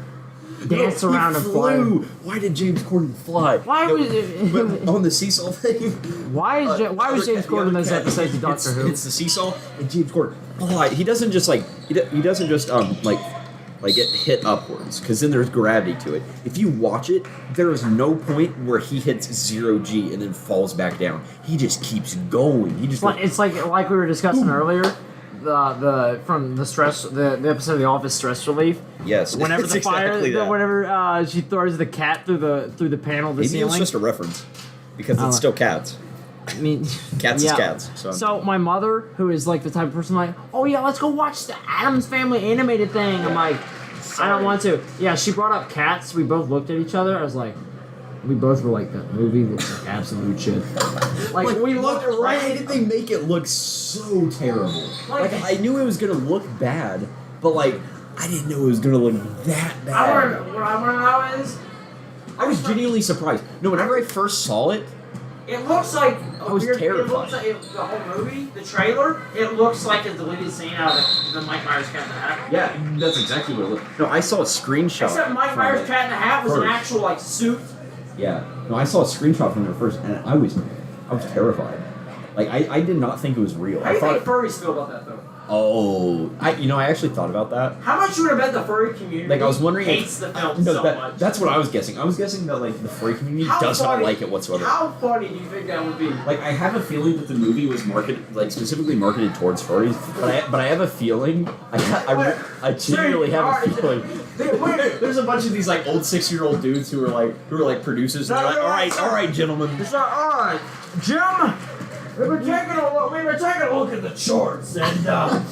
Speaker 1: dance
Speaker 2: No,
Speaker 1: around
Speaker 2: he
Speaker 1: a fly.
Speaker 2: flew. Why did James Corden fly?
Speaker 1: Why
Speaker 2: No,
Speaker 1: was it?
Speaker 2: but on the seesaw thing?
Speaker 1: Why is why was
Speaker 2: the
Speaker 1: James
Speaker 2: other
Speaker 1: Corden as
Speaker 2: cat-
Speaker 1: episode of Doctor Who?
Speaker 2: It's the seesaw and James Corden. Fly. He doesn't just like he doesn't just like get hit upwards because then there's gravity to it. If you watch it, there is no point where he hits 0G and then falls back down. He just keeps going. He just
Speaker 1: It's like we were discussing earlier. The from the stress the episode of The Office stress relief.
Speaker 2: yes.
Speaker 1: Whenever
Speaker 2: it's
Speaker 1: the fire,
Speaker 2: exactly that.
Speaker 1: whenever she throws the cat through the panel of the
Speaker 2: Maybe
Speaker 1: ceiling.
Speaker 2: it's just a reference because
Speaker 1: Oh.
Speaker 2: it's still cats.
Speaker 1: I mean,
Speaker 2: Cats
Speaker 1: yeah.
Speaker 2: is cats.
Speaker 1: So my mother, who is like the type of person like, oh yeah, let's go watch the Addams Family animated thing. I'm like, I don't want to. Yeah, she brought up Cats. We both looked at each other. I was like, we both were like, that movie looks like absolute shit. Like we looked
Speaker 2: Why
Speaker 1: right.
Speaker 2: did they make it look so terrible?
Speaker 1: Like-
Speaker 2: Like I knew it was gonna look bad, but like I didn't know it was gonna look that
Speaker 1: What
Speaker 2: bad.
Speaker 1: I want to know is,
Speaker 2: I was genuinely surprised. No, whenever I first saw it,
Speaker 1: it looks like a
Speaker 2: was
Speaker 1: weird. It
Speaker 2: terrified.
Speaker 1: looks like the whole movie, the trailer. It looks like a deleted scene out of the Mike Myers Cat in the Hat.
Speaker 2: yeah, that's exactly what it looked. No, I saw a screenshot.
Speaker 1: Except Mike
Speaker 2: from
Speaker 1: Myers
Speaker 2: it
Speaker 1: Cat in the Hat was an
Speaker 2: first.
Speaker 1: actual like suit.
Speaker 2: Yeah, no, I saw a screenshot from it first, and I was terrified. Like I did not think it was real.
Speaker 1: How do
Speaker 2: I
Speaker 1: you
Speaker 2: thought,
Speaker 1: think furries feel about that though?
Speaker 2: oh, I actually thought about that.
Speaker 1: How much you would have bet the furry community
Speaker 2: Like I was wondering
Speaker 1: hates
Speaker 2: if,
Speaker 1: the film
Speaker 2: no,
Speaker 1: so
Speaker 2: that,
Speaker 1: much?
Speaker 2: that's what I was guessing. I was guessing that like the furry community
Speaker 1: How
Speaker 2: does not
Speaker 1: funny-
Speaker 2: like it whatsoever.
Speaker 1: How funny do you think that would be?
Speaker 2: Like I have a feeling that the movie was marketed, like specifically marketed towards furries, but I have a feeling, I genuinely have a feeling. There's a bunch of these like old 6-year-old dudes who are like producers, and they're like, all right, gentlemen.
Speaker 1: It's like, alright, Jim, We were taking a look at the charts, and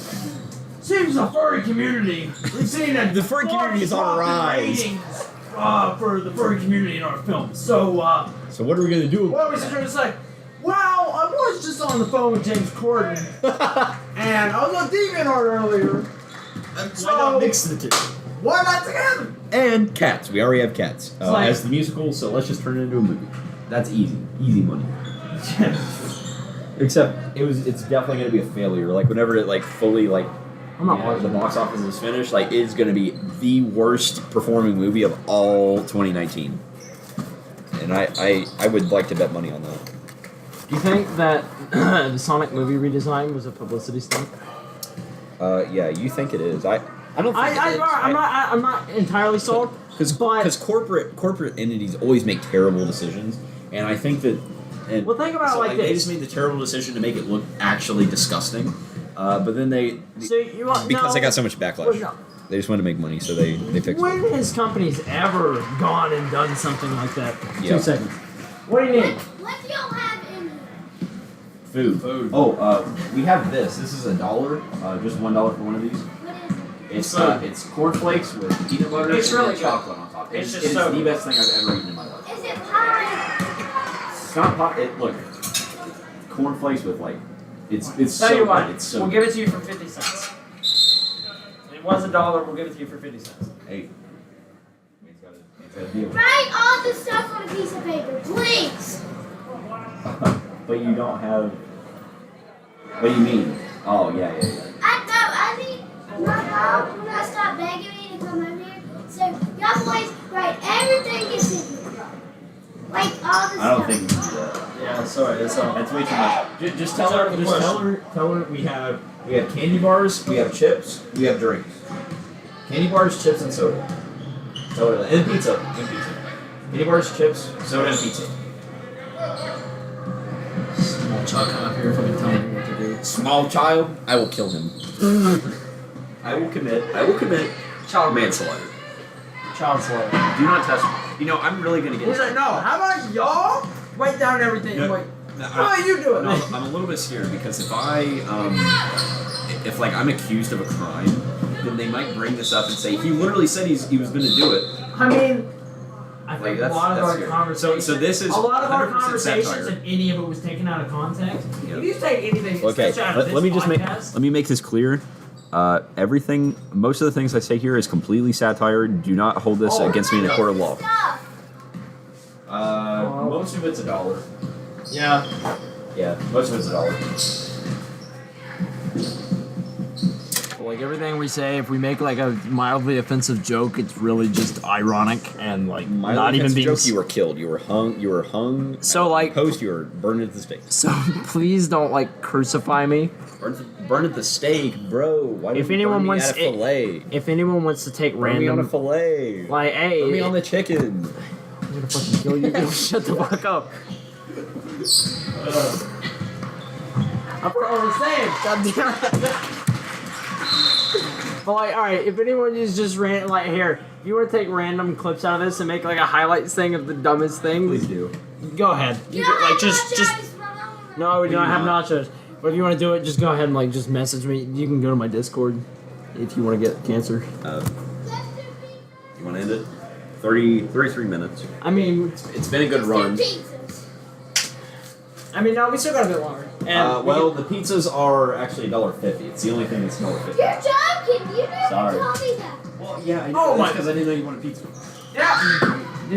Speaker 1: seems the furry community. We've seen that
Speaker 2: The furry community is on a rise.
Speaker 1: ratings, for the furry community in our films. So
Speaker 2: So what are we gonna do?
Speaker 1: what was it to say? Well, I was just on the phone with James Corden, and I was on DeviantArt earlier.
Speaker 2: Why not mix the two?
Speaker 1: Why not together?
Speaker 2: And cats. We already have cats
Speaker 1: like-
Speaker 2: as the musical, so let's just turn it into a movie. That's easy. Easy money. Except it's definitely gonna be a failure. Like whenever it like fully like
Speaker 5: I'm not
Speaker 2: the
Speaker 5: watching.
Speaker 2: box office is finished, like it's gonna be the worst performing movie of all 2019. And I would like to bet money on that.
Speaker 5: Do you think that the Sonic movie redesign was a publicity stunt?
Speaker 2: Yeah, you think it is. I don't think it is.
Speaker 5: I'm not entirely sold. But
Speaker 2: Because corporate entities always make terrible decisions, and I think that. And
Speaker 5: Well, think about it
Speaker 2: so,
Speaker 5: like
Speaker 2: They
Speaker 5: this.
Speaker 2: just made the terrible decision to make it look actually disgusting, but then they
Speaker 5: so you want
Speaker 2: because
Speaker 5: no,
Speaker 2: they got so much backlash,
Speaker 5: well, no.
Speaker 2: they just wanted to make money, so they fixed
Speaker 5: When
Speaker 2: it.
Speaker 5: has companies ever gone and done something like that?
Speaker 2: Yeah.
Speaker 5: 2 seconds. What do you need?
Speaker 6: What do y'all have in here?
Speaker 2: Food. Oh, we have this. This is $1. Just $1 for one of these.
Speaker 6: What is
Speaker 2: It's cornflakes with peanut butter
Speaker 1: It's
Speaker 2: and
Speaker 1: really
Speaker 2: then chocolate on top.
Speaker 1: It's
Speaker 2: It
Speaker 1: just
Speaker 2: is
Speaker 1: so
Speaker 2: the
Speaker 1: good.
Speaker 2: best thing I've ever eaten in my life.
Speaker 6: it? Is it pie?
Speaker 2: It's not pop. Look, cornflakes with like, it's
Speaker 1: Tell
Speaker 2: so
Speaker 1: you what,
Speaker 2: good. It's so
Speaker 1: we'll
Speaker 2: good.
Speaker 1: give it to you for 50 cents. It was $1. We'll give it to you for 50 cents.
Speaker 2: Hey, it's got a deal.
Speaker 6: Write all the stuff on a piece of paper, please.
Speaker 2: But you don't have. What do you mean? Oh yeah.
Speaker 6: I mean, my mom, when I stopped begging me to come over here, said, y'all boys write everything you see. Like all the stuff.
Speaker 2: I don't think you can do that.
Speaker 1: Yeah, sorry, that's all.
Speaker 2: That's way too much. Just tell her.
Speaker 1: Answer the
Speaker 2: Just tell her. We have candy bars. We have chips. We have drinks. Candy bars, chips, and soda. Soda and pizza. Candy bars, chips, soda, and pizza.
Speaker 5: Small child come up here if I can tell me what to do.
Speaker 2: Small child, I will kill him. I will commit child manslaughter.
Speaker 1: Child slaughter.
Speaker 2: Do not touch me. You know, I'm really gonna get.
Speaker 1: He's like, no, how about y'all write down everything?
Speaker 2: No,
Speaker 1: Wait,
Speaker 2: no,
Speaker 1: how about you do it?
Speaker 2: No, I'm a little bit scared because if like I'm accused of a crime, then they might bring this up and say he literally said he was gonna do it.
Speaker 1: I mean, I
Speaker 2: Like,
Speaker 1: think a
Speaker 2: that's-
Speaker 1: lot of
Speaker 2: that's
Speaker 1: our
Speaker 2: scary.
Speaker 1: conversations.
Speaker 2: So this is
Speaker 1: a lot of our
Speaker 2: 100%
Speaker 1: conversations,
Speaker 2: satire.
Speaker 1: if any of it was taken out of context.
Speaker 2: Yeah.
Speaker 1: If you take anything,
Speaker 2: Okay,
Speaker 1: especially out of
Speaker 2: let me
Speaker 1: this
Speaker 2: just make
Speaker 1: podcast,
Speaker 2: let me make this clear. Most of the things I say here is completely satire. Do not hold this against me in a court of law.
Speaker 6: Stuff.
Speaker 2: Most of it's $1.
Speaker 1: yeah.
Speaker 2: Yeah, most of it's $1.
Speaker 5: Like everything we say, if we make like a mildly offensive joke, it's really just ironic and like not even being.
Speaker 2: joke. You were killed. You were hung. You were hung.
Speaker 5: So like,
Speaker 2: Post. You were burned at the stake.
Speaker 5: so please don't like crucify me.
Speaker 2: Burned at the stake, bro. Why
Speaker 5: If
Speaker 2: did you
Speaker 5: anyone
Speaker 2: burn me
Speaker 5: wants
Speaker 2: at a fillet?
Speaker 5: If anyone wants to take
Speaker 2: Burn me on a
Speaker 5: random,
Speaker 2: fillet.
Speaker 5: like, hey,
Speaker 2: Burn me on the chicken.
Speaker 5: I'm gonna fucking kill you. Dude. Shut the fuck up.
Speaker 1: I forgot what I was saying.
Speaker 5: God damn it. But like, all right, if anyone is just like here, if you want to take random clips out of this and make like a highlights thing of the dumbest things,
Speaker 2: Please do.
Speaker 5: go ahead. You
Speaker 6: You
Speaker 5: can, like
Speaker 6: don't
Speaker 5: just
Speaker 6: have nachos, Ramon.
Speaker 5: no, we
Speaker 2: We
Speaker 5: don't
Speaker 2: do
Speaker 5: have
Speaker 2: not.
Speaker 5: nachos. But if you want to do it, just go ahead and like just message me. You can go to my Discord if you want to get cancer.
Speaker 2: You want to end it? 33 minutes.
Speaker 5: I mean,
Speaker 2: It's been a good run.
Speaker 6: Pizzas.
Speaker 1: No, we still got a bit longer. And
Speaker 2: Well, the pizzas are actually $1.50. It's the only thing that's $1.50.
Speaker 6: You're joking. You never
Speaker 2: Sorry.
Speaker 6: told me that.
Speaker 2: Well, yeah, I
Speaker 1: Oh
Speaker 2: know.
Speaker 1: my-
Speaker 2: Because I didn't know you wanted pizza.
Speaker 1: yeah.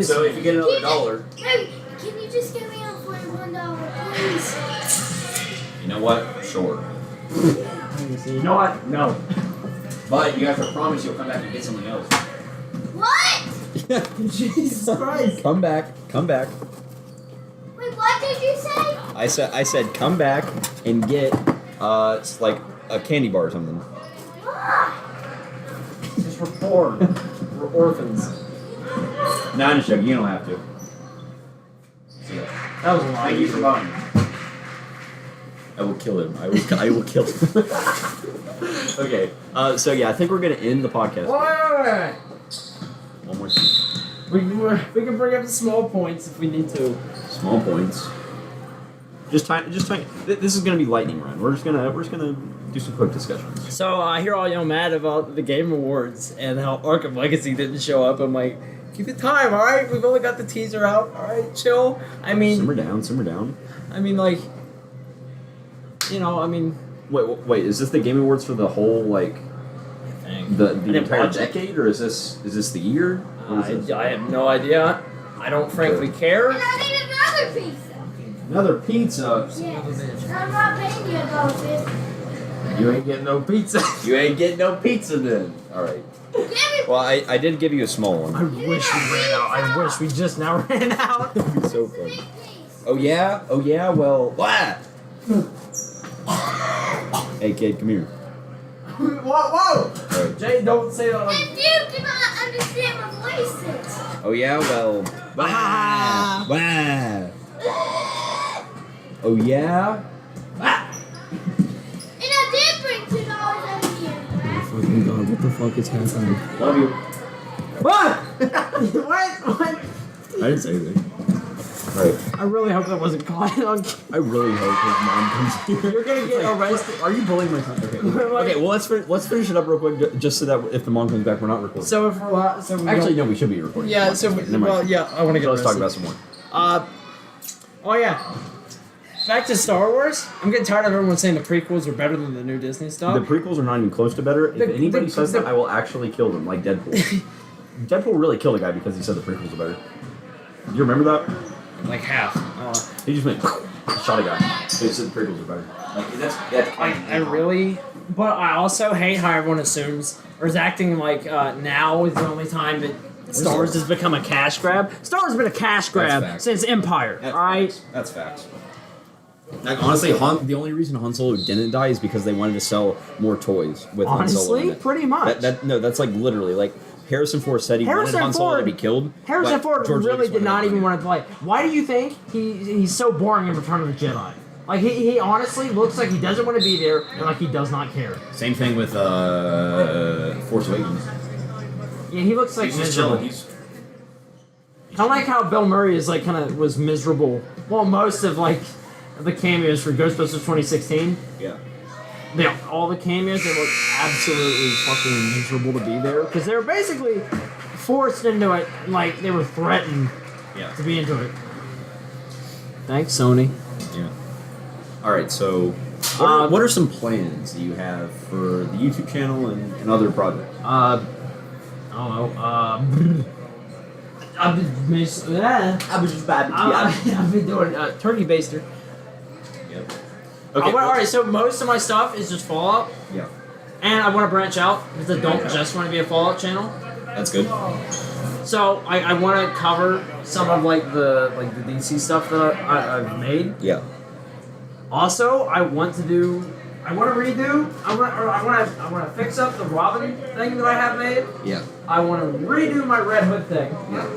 Speaker 2: So if you get another $1,
Speaker 6: Hey, can you just give me a $41, please?
Speaker 2: you know what? Sure.
Speaker 1: You know what? No.
Speaker 2: But you have to promise you'll come back and get something else.
Speaker 6: What?
Speaker 1: Jesus Christ.
Speaker 2: Come back.
Speaker 6: Wait, what did you say?
Speaker 2: I said come back and get it's like a candy bar or something.
Speaker 6: Why?
Speaker 1: Because we're poor. We're orphans.
Speaker 2: No, I'm just joking. You don't have to. So,
Speaker 1: That was a lot.
Speaker 2: thank you for buying. I will kill him. I will kill him. Okay. So yeah, I think we're gonna end the podcast.
Speaker 1: Wait.
Speaker 2: One more thing.
Speaker 1: We can bring up the small points if we need to.
Speaker 2: Small points. Just time. This is gonna be lightning round. We're just gonna do some quick discussions.
Speaker 5: So I hear all y'all mad about the Game Awards and how Arkham Legacy didn't show up. I'm like, keep it time, all right? We've only got the teaser out, all right? Chill. I mean,
Speaker 2: Simmer down.
Speaker 5: I mean, like, you know, I mean,
Speaker 2: Wait. Is this the Game Awards for the whole like
Speaker 5: thing.
Speaker 2: the
Speaker 5: didn't
Speaker 2: entire
Speaker 5: watch it.
Speaker 2: decade, or is this the year? What is this?
Speaker 5: I have no idea. I don't frankly care.
Speaker 6: And I need another pizza.
Speaker 2: Another pizza.
Speaker 6: Yes. I'm not paying you $1.50.
Speaker 5: You ain't getting no pizza.
Speaker 2: You ain't getting no pizza then. All right.
Speaker 6: Give me
Speaker 2: Well, I did give you a small
Speaker 5: I
Speaker 2: one.
Speaker 5: wish we ran out. I wish we just now ran out.
Speaker 2: So
Speaker 6: a
Speaker 2: fun.
Speaker 6: big piece.
Speaker 2: Oh yeah. Well. Blah! Hey kid, come here.
Speaker 5: Whoa!
Speaker 2: All right.
Speaker 5: Jay, don't say that.
Speaker 6: And you cannot understand my voices.
Speaker 2: Oh yeah. Well. Blah! Blah! Oh yeah.
Speaker 6: And I did bring $2 over here, Brad.
Speaker 5: Fucking God, what the fuck is happening?
Speaker 2: Love you.
Speaker 5: What? What?
Speaker 2: I didn't say anything. All right.
Speaker 5: I really hope that wasn't caught on.
Speaker 2: I really hope his mom comes here.
Speaker 5: You're gonna get arrested.
Speaker 2: Are you bullying my son? Okay. Okay. Well, let's finish it up real quick, just so that if the mom comes back, we're not recording.
Speaker 5: So if we're so we
Speaker 2: Actually,
Speaker 5: don't-
Speaker 2: no, we should be recording.
Speaker 5: yeah. So
Speaker 2: Never mind.
Speaker 5: well, yeah. I want to get.
Speaker 2: So let's talk
Speaker 5: arrested.
Speaker 2: about some more.
Speaker 5: Oh yeah. Back to Star Wars. I'm getting tired of everyone saying the prequels are better than the new Disney stuff.
Speaker 2: The prequels are not even close to better. If anybody says that, I will actually kill them, like Deadpool. Deadpool really killed a guy because he said the prequels are better. Do you remember that?
Speaker 5: Like half.
Speaker 2: He just went shot a guy. So he said the prequels are better. Like that's
Speaker 5: I really, but I also hate how everyone assumes or is acting like now is the only time that Star Wars has become a cash grab. Star Wars has been a cash grab
Speaker 2: facts.
Speaker 5: since Empire. All right.
Speaker 2: That's facts. Like honestly, the only reason Han Solo didn't die is because they wanted to sell more toys with Han Solo in
Speaker 5: Honestly,
Speaker 2: it.
Speaker 5: pretty much.
Speaker 2: That's like literally like Harrison Ford said he wanted Han Solo to be killed.
Speaker 5: Harrison
Speaker 2: but
Speaker 5: Ford
Speaker 2: George
Speaker 5: really
Speaker 2: Lucas
Speaker 5: did
Speaker 2: wanted
Speaker 5: not
Speaker 2: to
Speaker 5: even
Speaker 2: play.
Speaker 5: want to play. Why do you think he's so boring in Return of the Jedi? Like he honestly looks like he doesn't want to be there and like he does not care.
Speaker 2: Same thing with Force Awakens.
Speaker 5: Yeah, he looks like
Speaker 2: He's just
Speaker 5: miserable.
Speaker 2: chilling.
Speaker 5: Kind of like how Bill Murray is like kind of was miserable. Well, most of like the cameos for Ghostbusters 2016.
Speaker 2: Yeah.
Speaker 5: All the cameos, they look absolutely fucking miserable to be there because they were basically forced into it, like they were threatened
Speaker 2: Yeah.
Speaker 5: to be into it. Thanks, Sony.
Speaker 2: Yeah. All right. So, what are some plans that you have for the YouTube channel and other projects?
Speaker 5: I don't know. I've been doing turkey baster.
Speaker 2: Yep.
Speaker 5: Alright, so most of my stuff is just Fallout,
Speaker 2: Yeah.
Speaker 5: and I want to branch out because I don't just want to be a Fallout channel.
Speaker 2: That's good.
Speaker 5: So I want to cover some of like the DC stuff that I've made.
Speaker 2: Yeah.
Speaker 5: Also, I want to fix up the Robin thing that I have made.
Speaker 2: Yeah.
Speaker 5: I want to redo my Red Hood thing.
Speaker 2: Yeah.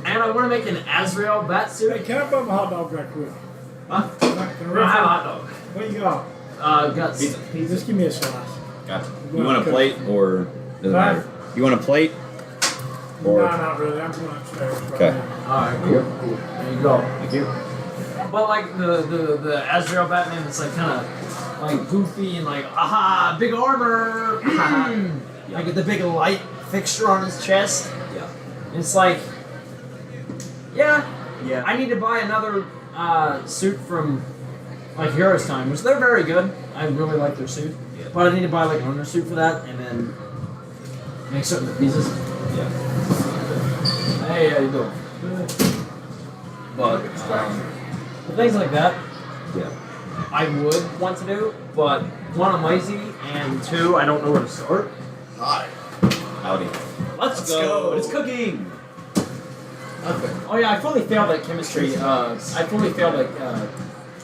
Speaker 5: And I want to make an Azrael
Speaker 4: Hey,
Speaker 5: batsuit.
Speaker 4: can I put my hot dog right quick?
Speaker 5: Huh?
Speaker 4: Can I
Speaker 5: I don't have a hot dog.
Speaker 4: What you got?
Speaker 5: Got
Speaker 2: Pizza.
Speaker 4: Just give me a slice.
Speaker 2: Gotcha. You want a plate or doesn't
Speaker 4: Huh?
Speaker 2: matter? You want a plate?
Speaker 4: No,
Speaker 2: Or
Speaker 4: not really. I'm going upstairs. Right
Speaker 2: Okay.
Speaker 4: now.
Speaker 5: Alright, cool. There you go.
Speaker 2: Thank you.
Speaker 5: But like the Azrael Batman is like kind of like goofy and like aha big armor, like the big light fixture on his chest.
Speaker 2: Yeah.
Speaker 5: It's like, yeah,
Speaker 2: Yeah.
Speaker 5: I need to buy another suit from like Heroes Time, which they're very good. I really like their suit,
Speaker 2: Yeah.
Speaker 5: but I need to buy like an owner suit for that and then make certain pieces.
Speaker 2: Yeah.
Speaker 5: Hey, how you doing? But things like that.
Speaker 2: Yeah.
Speaker 5: I would want to do, but one, I'm lazy, and two, I don't know where to start.
Speaker 2: Hi. Howdy.
Speaker 5: Let's
Speaker 2: go. It's cooking.
Speaker 5: Okay. Oh yeah, I fully failed at chemistry. I fully failed at.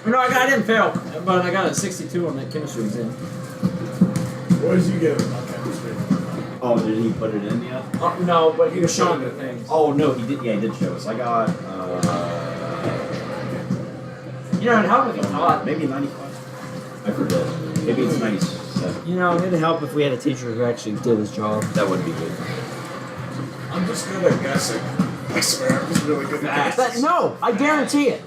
Speaker 5: No, I didn't fail, but I got a 62 on that chemistry exam.
Speaker 4: What did you get on chemistry?
Speaker 2: Oh, did he put it in yet?
Speaker 5: No, but he was showing the things.
Speaker 2: Oh no, he did. Yeah, he did show us. I got
Speaker 5: You know, it'd help if he taught.
Speaker 2: maybe 95. I forget. Maybe it's 97.
Speaker 5: You know, it'd help if we had a teacher who actually did his job.
Speaker 2: That would be good.
Speaker 4: I'm just good at guessing. I swear, I'm just really good at guessing.
Speaker 5: No, I guarantee it.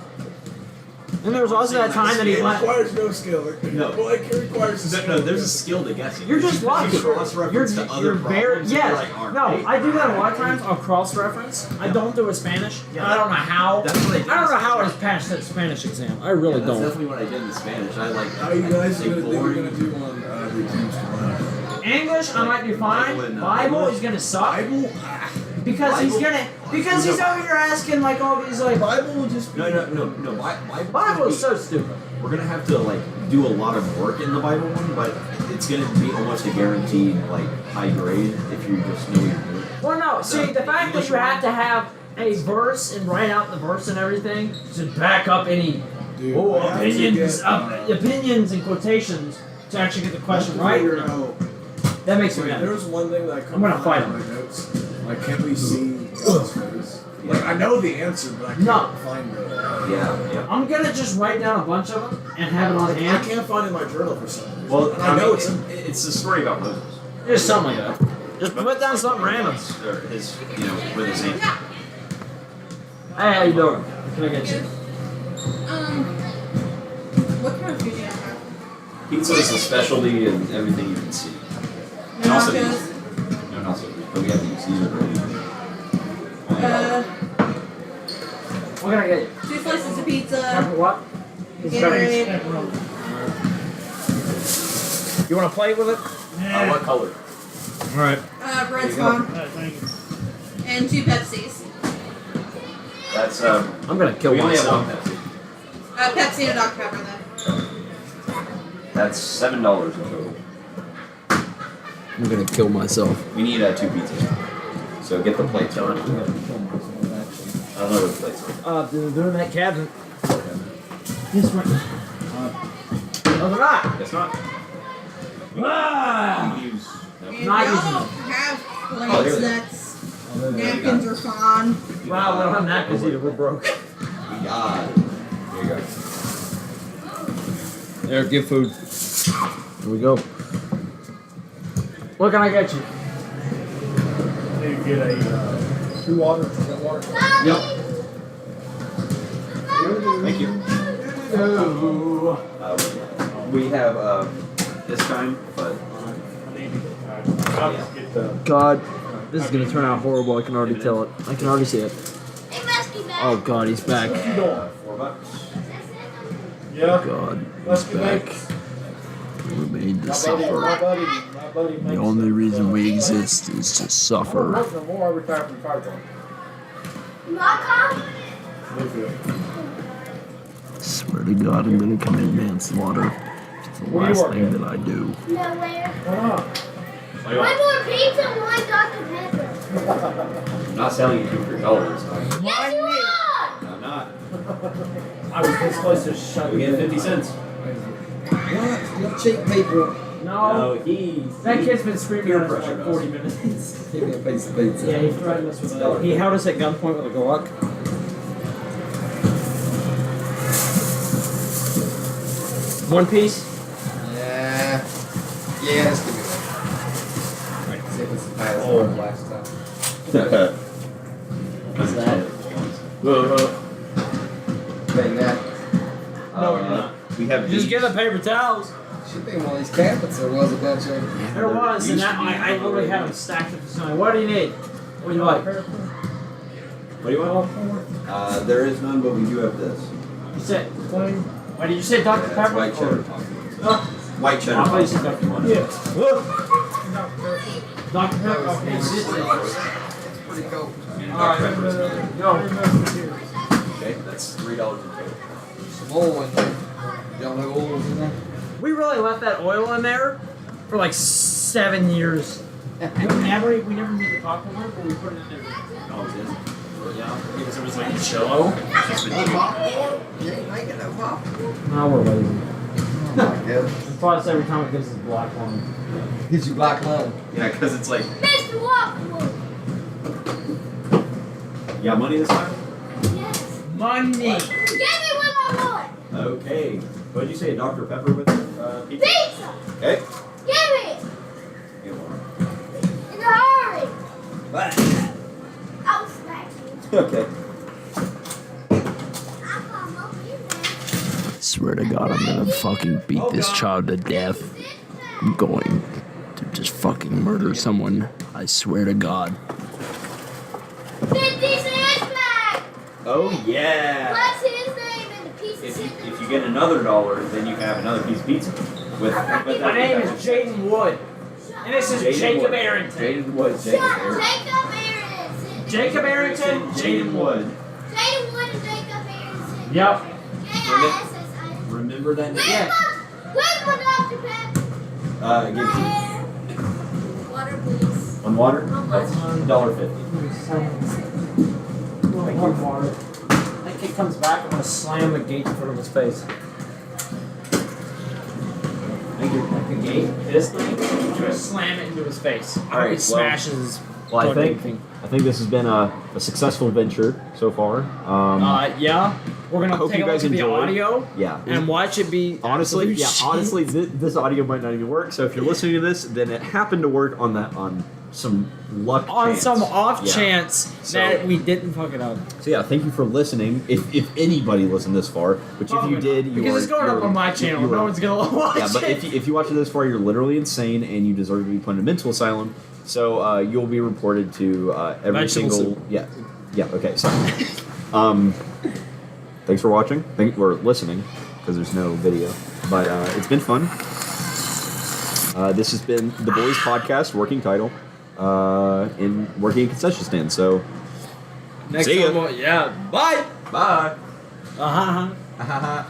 Speaker 1: And there was also that time that he
Speaker 7: It
Speaker 1: went.
Speaker 7: requires no skill.
Speaker 2: No.
Speaker 7: Well, it requires a skill.
Speaker 2: No, there's a skill to guessing.
Speaker 1: You're just lucky.
Speaker 2: Cross-reference to other
Speaker 1: very
Speaker 2: problems. and
Speaker 1: yes.
Speaker 2: you're like, all
Speaker 1: No,
Speaker 2: right.
Speaker 1: I do that a lot of times. I'll cross-reference. I don't do a Spanish.
Speaker 2: Yeah.
Speaker 1: I don't know how.
Speaker 2: That's what I did.
Speaker 1: I don't know how I passed that Spanish exam. I really
Speaker 2: That's
Speaker 1: don't.
Speaker 2: definitely what I did in Spanish. I like.
Speaker 7: How you guys
Speaker 2: say
Speaker 7: gonna think you're
Speaker 2: boring.
Speaker 7: gonna do on the exams tomorrow?
Speaker 1: English, I might do fine.
Speaker 2: Bible and,
Speaker 1: Bible
Speaker 2: English.
Speaker 1: is gonna suck
Speaker 7: Bible?
Speaker 1: because he's
Speaker 2: Bible?
Speaker 1: because he's over here asking like all these like.
Speaker 7: Bible will just be.
Speaker 2: No.
Speaker 1: Bible is so stupid.
Speaker 2: We're gonna have to like do a lot of work in the Bible one, but it's gonna be almost a guaranteed like high grade if you just know what you're doing.
Speaker 1: Well, no. See, the fact that you have to have a verse and write out the verse and everything to back up any
Speaker 7: Dude,
Speaker 1: oh,
Speaker 7: I have to
Speaker 1: opinions,
Speaker 7: get-
Speaker 1: opinions and quotations to actually get the question right.
Speaker 7: Figure out-
Speaker 1: That makes me
Speaker 7: Like,
Speaker 1: mad.
Speaker 7: there was one thing that I couldn't
Speaker 1: I'm gonna fight
Speaker 7: find in
Speaker 1: him.
Speaker 7: my notes. Like, can we see God's face? Like, I know the answer, but I can't
Speaker 1: No.
Speaker 7: find it.
Speaker 2: Yeah.
Speaker 1: I'm gonna just write down a bunch of them and have it on
Speaker 7: I
Speaker 1: hand.
Speaker 7: can't find it in my journal for some reason.
Speaker 2: Well,
Speaker 7: and I know
Speaker 2: it's
Speaker 7: it's
Speaker 2: a story about Moses.
Speaker 1: Just something like that. Just put down something random.
Speaker 2: Or his, with his name.
Speaker 1: Hey, how you doing? Can I get you?
Speaker 8: What kind of food do you have?
Speaker 2: Pizza is a specialty in everything you can see.
Speaker 8: No
Speaker 2: also
Speaker 8: nachos?
Speaker 2: No nachos, but we have to use these already.
Speaker 1: What can I get you?
Speaker 8: 2 slices of pizza.
Speaker 1: Pepper what?
Speaker 8: Gatorade.
Speaker 1: You want to play with it?
Speaker 2: What color?
Speaker 1: Alright.
Speaker 8: Red's fine. And 2 Pepsis.
Speaker 2: That's
Speaker 1: I'm gonna kill
Speaker 2: we only have
Speaker 1: myself.
Speaker 2: one Pepsi.
Speaker 8: Pepsi and a Dr. Pepper then.
Speaker 2: That's $7 in total.
Speaker 1: I'm gonna kill myself.
Speaker 2: We need 2 pizzas. So get the plates on. I don't know where the plates are.
Speaker 1: They're in that cabinet. This one. No, they're not.
Speaker 2: It's not.
Speaker 1: Ah!
Speaker 2: You can use. No.
Speaker 8: And
Speaker 1: Not
Speaker 8: y'all
Speaker 1: using them.
Speaker 8: have
Speaker 2: Oh,
Speaker 8: plates,
Speaker 2: there we go.
Speaker 8: that's napkins are fine.
Speaker 1: Wow, we don't have napkins either. We're broke.
Speaker 2: We got it. There you go.
Speaker 1: There, give food. Here we go. What can I get you?
Speaker 4: Maybe get a 2 water. Is that water?
Speaker 1: Yep.
Speaker 2: Thank you. We have this kind, but
Speaker 4: I'll just get the.
Speaker 1: God, this is gonna turn out horrible. I can already tell it. I can already see it.
Speaker 6: It must be back.
Speaker 1: Oh God, he's back.
Speaker 2: $4.
Speaker 4: Yeah.
Speaker 1: God,
Speaker 4: Let's
Speaker 1: he's
Speaker 4: get
Speaker 1: back.
Speaker 4: back.
Speaker 1: We're made to
Speaker 4: My
Speaker 1: suffer.
Speaker 4: buddy
Speaker 1: The
Speaker 4: makes
Speaker 1: only
Speaker 4: it.
Speaker 1: reason we exist is to
Speaker 4: I don't
Speaker 1: suffer.
Speaker 4: work no more. I retired from fire truck.
Speaker 6: My car?
Speaker 4: Mayfield.
Speaker 1: Swear to God, I'm gonna commit manslaughter. It's the
Speaker 4: Where you
Speaker 1: last
Speaker 4: work
Speaker 1: thing
Speaker 4: at?
Speaker 1: that I do.
Speaker 6: Nowhere.
Speaker 4: Why not?
Speaker 6: One more pizza, one Dr. Pepper.
Speaker 2: I'm not selling it to you for dollars. I'm
Speaker 6: Yes, you are!
Speaker 2: not.
Speaker 1: I was this close to shut
Speaker 2: We get 50 cents.
Speaker 5: What? You cheap people.
Speaker 1: No,
Speaker 2: he's.
Speaker 1: that kid's been screaming
Speaker 2: Peer
Speaker 1: at us for
Speaker 2: pressure
Speaker 1: like
Speaker 2: us.
Speaker 1: 40 minutes.
Speaker 5: Give me a piece of pizza.
Speaker 1: Yeah, he threatened us with a. He held us at gunpoint with a Glock. One piece.
Speaker 5: Yeah. Yeah, let's give me one. Right, see if it's as hard as last time.
Speaker 2: What's
Speaker 1: that?
Speaker 5: Bang that.
Speaker 1: No, we're not.
Speaker 2: We have
Speaker 1: Just
Speaker 2: these.
Speaker 1: get the paper towels.
Speaker 5: Should be in one of these cabinets. There was a bunch of.
Speaker 1: There was, and that I literally had them stacked at the ceiling. What do you need? What do you like?
Speaker 2: What do you want? There is none, but we do have this.
Speaker 1: You said. Why did you say Dr.
Speaker 2: Yeah, it's
Speaker 1: Pepper?
Speaker 2: white cheddar.
Speaker 1: Huh?
Speaker 2: White cheddar.
Speaker 1: I thought you said Dr.
Speaker 2: Pepper.
Speaker 1: Yeah. Dr. Pepper. Okay, sit there.
Speaker 5: Pretty cool.
Speaker 1: Alright, go.
Speaker 2: Okay, that's $3 in total.
Speaker 5: Some oil in there. Y'all know oil's in there?
Speaker 1: We really left that oil in there for like 7 years. We never made the popcorn one, but we put it in there.
Speaker 2: Oh, it is?
Speaker 1: Yeah, because it was like cello.
Speaker 5: You ain't making no popcorn.
Speaker 1: No, we're lazy.
Speaker 5: Oh my God.
Speaker 1: Plus, every time it gives us black one.
Speaker 5: Gives you black lung.
Speaker 2: Yeah, because it's like,
Speaker 6: Mr. Waffle.
Speaker 2: you got money this time?
Speaker 6: Yes.
Speaker 1: Money.
Speaker 6: Give me what I want.
Speaker 2: Okay. What did you say, a Dr. Pepper with pizza?
Speaker 6: Pizza.
Speaker 2: Okay.
Speaker 6: Give it.
Speaker 2: Get one.
Speaker 6: In a hurry. I'll smack you.
Speaker 2: Okay.
Speaker 6: I'll come up in there.
Speaker 9: swear to God, I'm gonna fucking beat this child to death. I'm going to just fucking murder someone. I swear to God.
Speaker 6: 50 cents back!
Speaker 2: Oh yeah.
Speaker 6: What's his name and the piece of
Speaker 2: If
Speaker 6: cinnamon?
Speaker 2: you get another $1, then you have another piece of pizza. With
Speaker 1: My name is Jaden Wood. And this is Jacob Arrington.
Speaker 2: Jaden Wood.
Speaker 6: Jacob
Speaker 2: Jacob
Speaker 6: Arrington.
Speaker 1: Jacob Arrington, Jaden Wood.
Speaker 6: Jaden Wood and Jacob Arrington.
Speaker 1: Yep.
Speaker 6: J-I-S-S-I.
Speaker 2: Remember that name?
Speaker 1: Yeah.
Speaker 6: Where's my Dr. Pepper?
Speaker 2: Give
Speaker 6: My hair. Water, please.
Speaker 2: one water.
Speaker 6: How much?
Speaker 2: That's $1.50.
Speaker 1: One water. That kid comes back, I'm gonna slam the gate in front of his face.
Speaker 2: Thank you.
Speaker 1: Like the gate, this thing, I'm gonna slam it into his face.
Speaker 2: All right,
Speaker 1: It smashes.
Speaker 2: Well, I
Speaker 1: fucking
Speaker 2: think this has been a successful venture so far.
Speaker 1: Yeah. We're
Speaker 2: I
Speaker 1: gonna
Speaker 2: hope
Speaker 1: take
Speaker 2: you
Speaker 1: a look
Speaker 2: guys
Speaker 1: at the
Speaker 2: enjoyed.
Speaker 1: audio
Speaker 2: Yeah.
Speaker 1: and watch it be
Speaker 2: Honestly,
Speaker 1: absolute shit.
Speaker 2: honestly, this audio might not even work. So if you're listening to this, then it happened to work on some luck.
Speaker 1: on
Speaker 2: chance.
Speaker 1: some off
Speaker 2: Yeah.
Speaker 1: chance
Speaker 2: So-
Speaker 1: that we didn't fuck it up.
Speaker 2: So yeah, thank you for listening. If anybody listened this far, which if you did, you
Speaker 1: because
Speaker 2: are,
Speaker 1: it's going up
Speaker 2: you're-
Speaker 1: on my channel,
Speaker 2: you
Speaker 1: no
Speaker 2: are-
Speaker 1: one's gonna watch
Speaker 2: Yeah, but
Speaker 1: it.
Speaker 2: if you watch it this far, you're literally insane and you deserve to be put in a mental asylum. So you'll be reported to every
Speaker 1: Vegetable
Speaker 2: single
Speaker 1: soup.
Speaker 2: yeah. Okay, so thanks for watching. Or listening because there's no video. But it's been fun. This has been the Boys Podcast, working title, in working in concession stand. So
Speaker 1: Next
Speaker 2: see ya.
Speaker 1: time, yeah. Bye.
Speaker 2: Bye.
Speaker 1: Uh huh.
Speaker 2: Ha ha ha.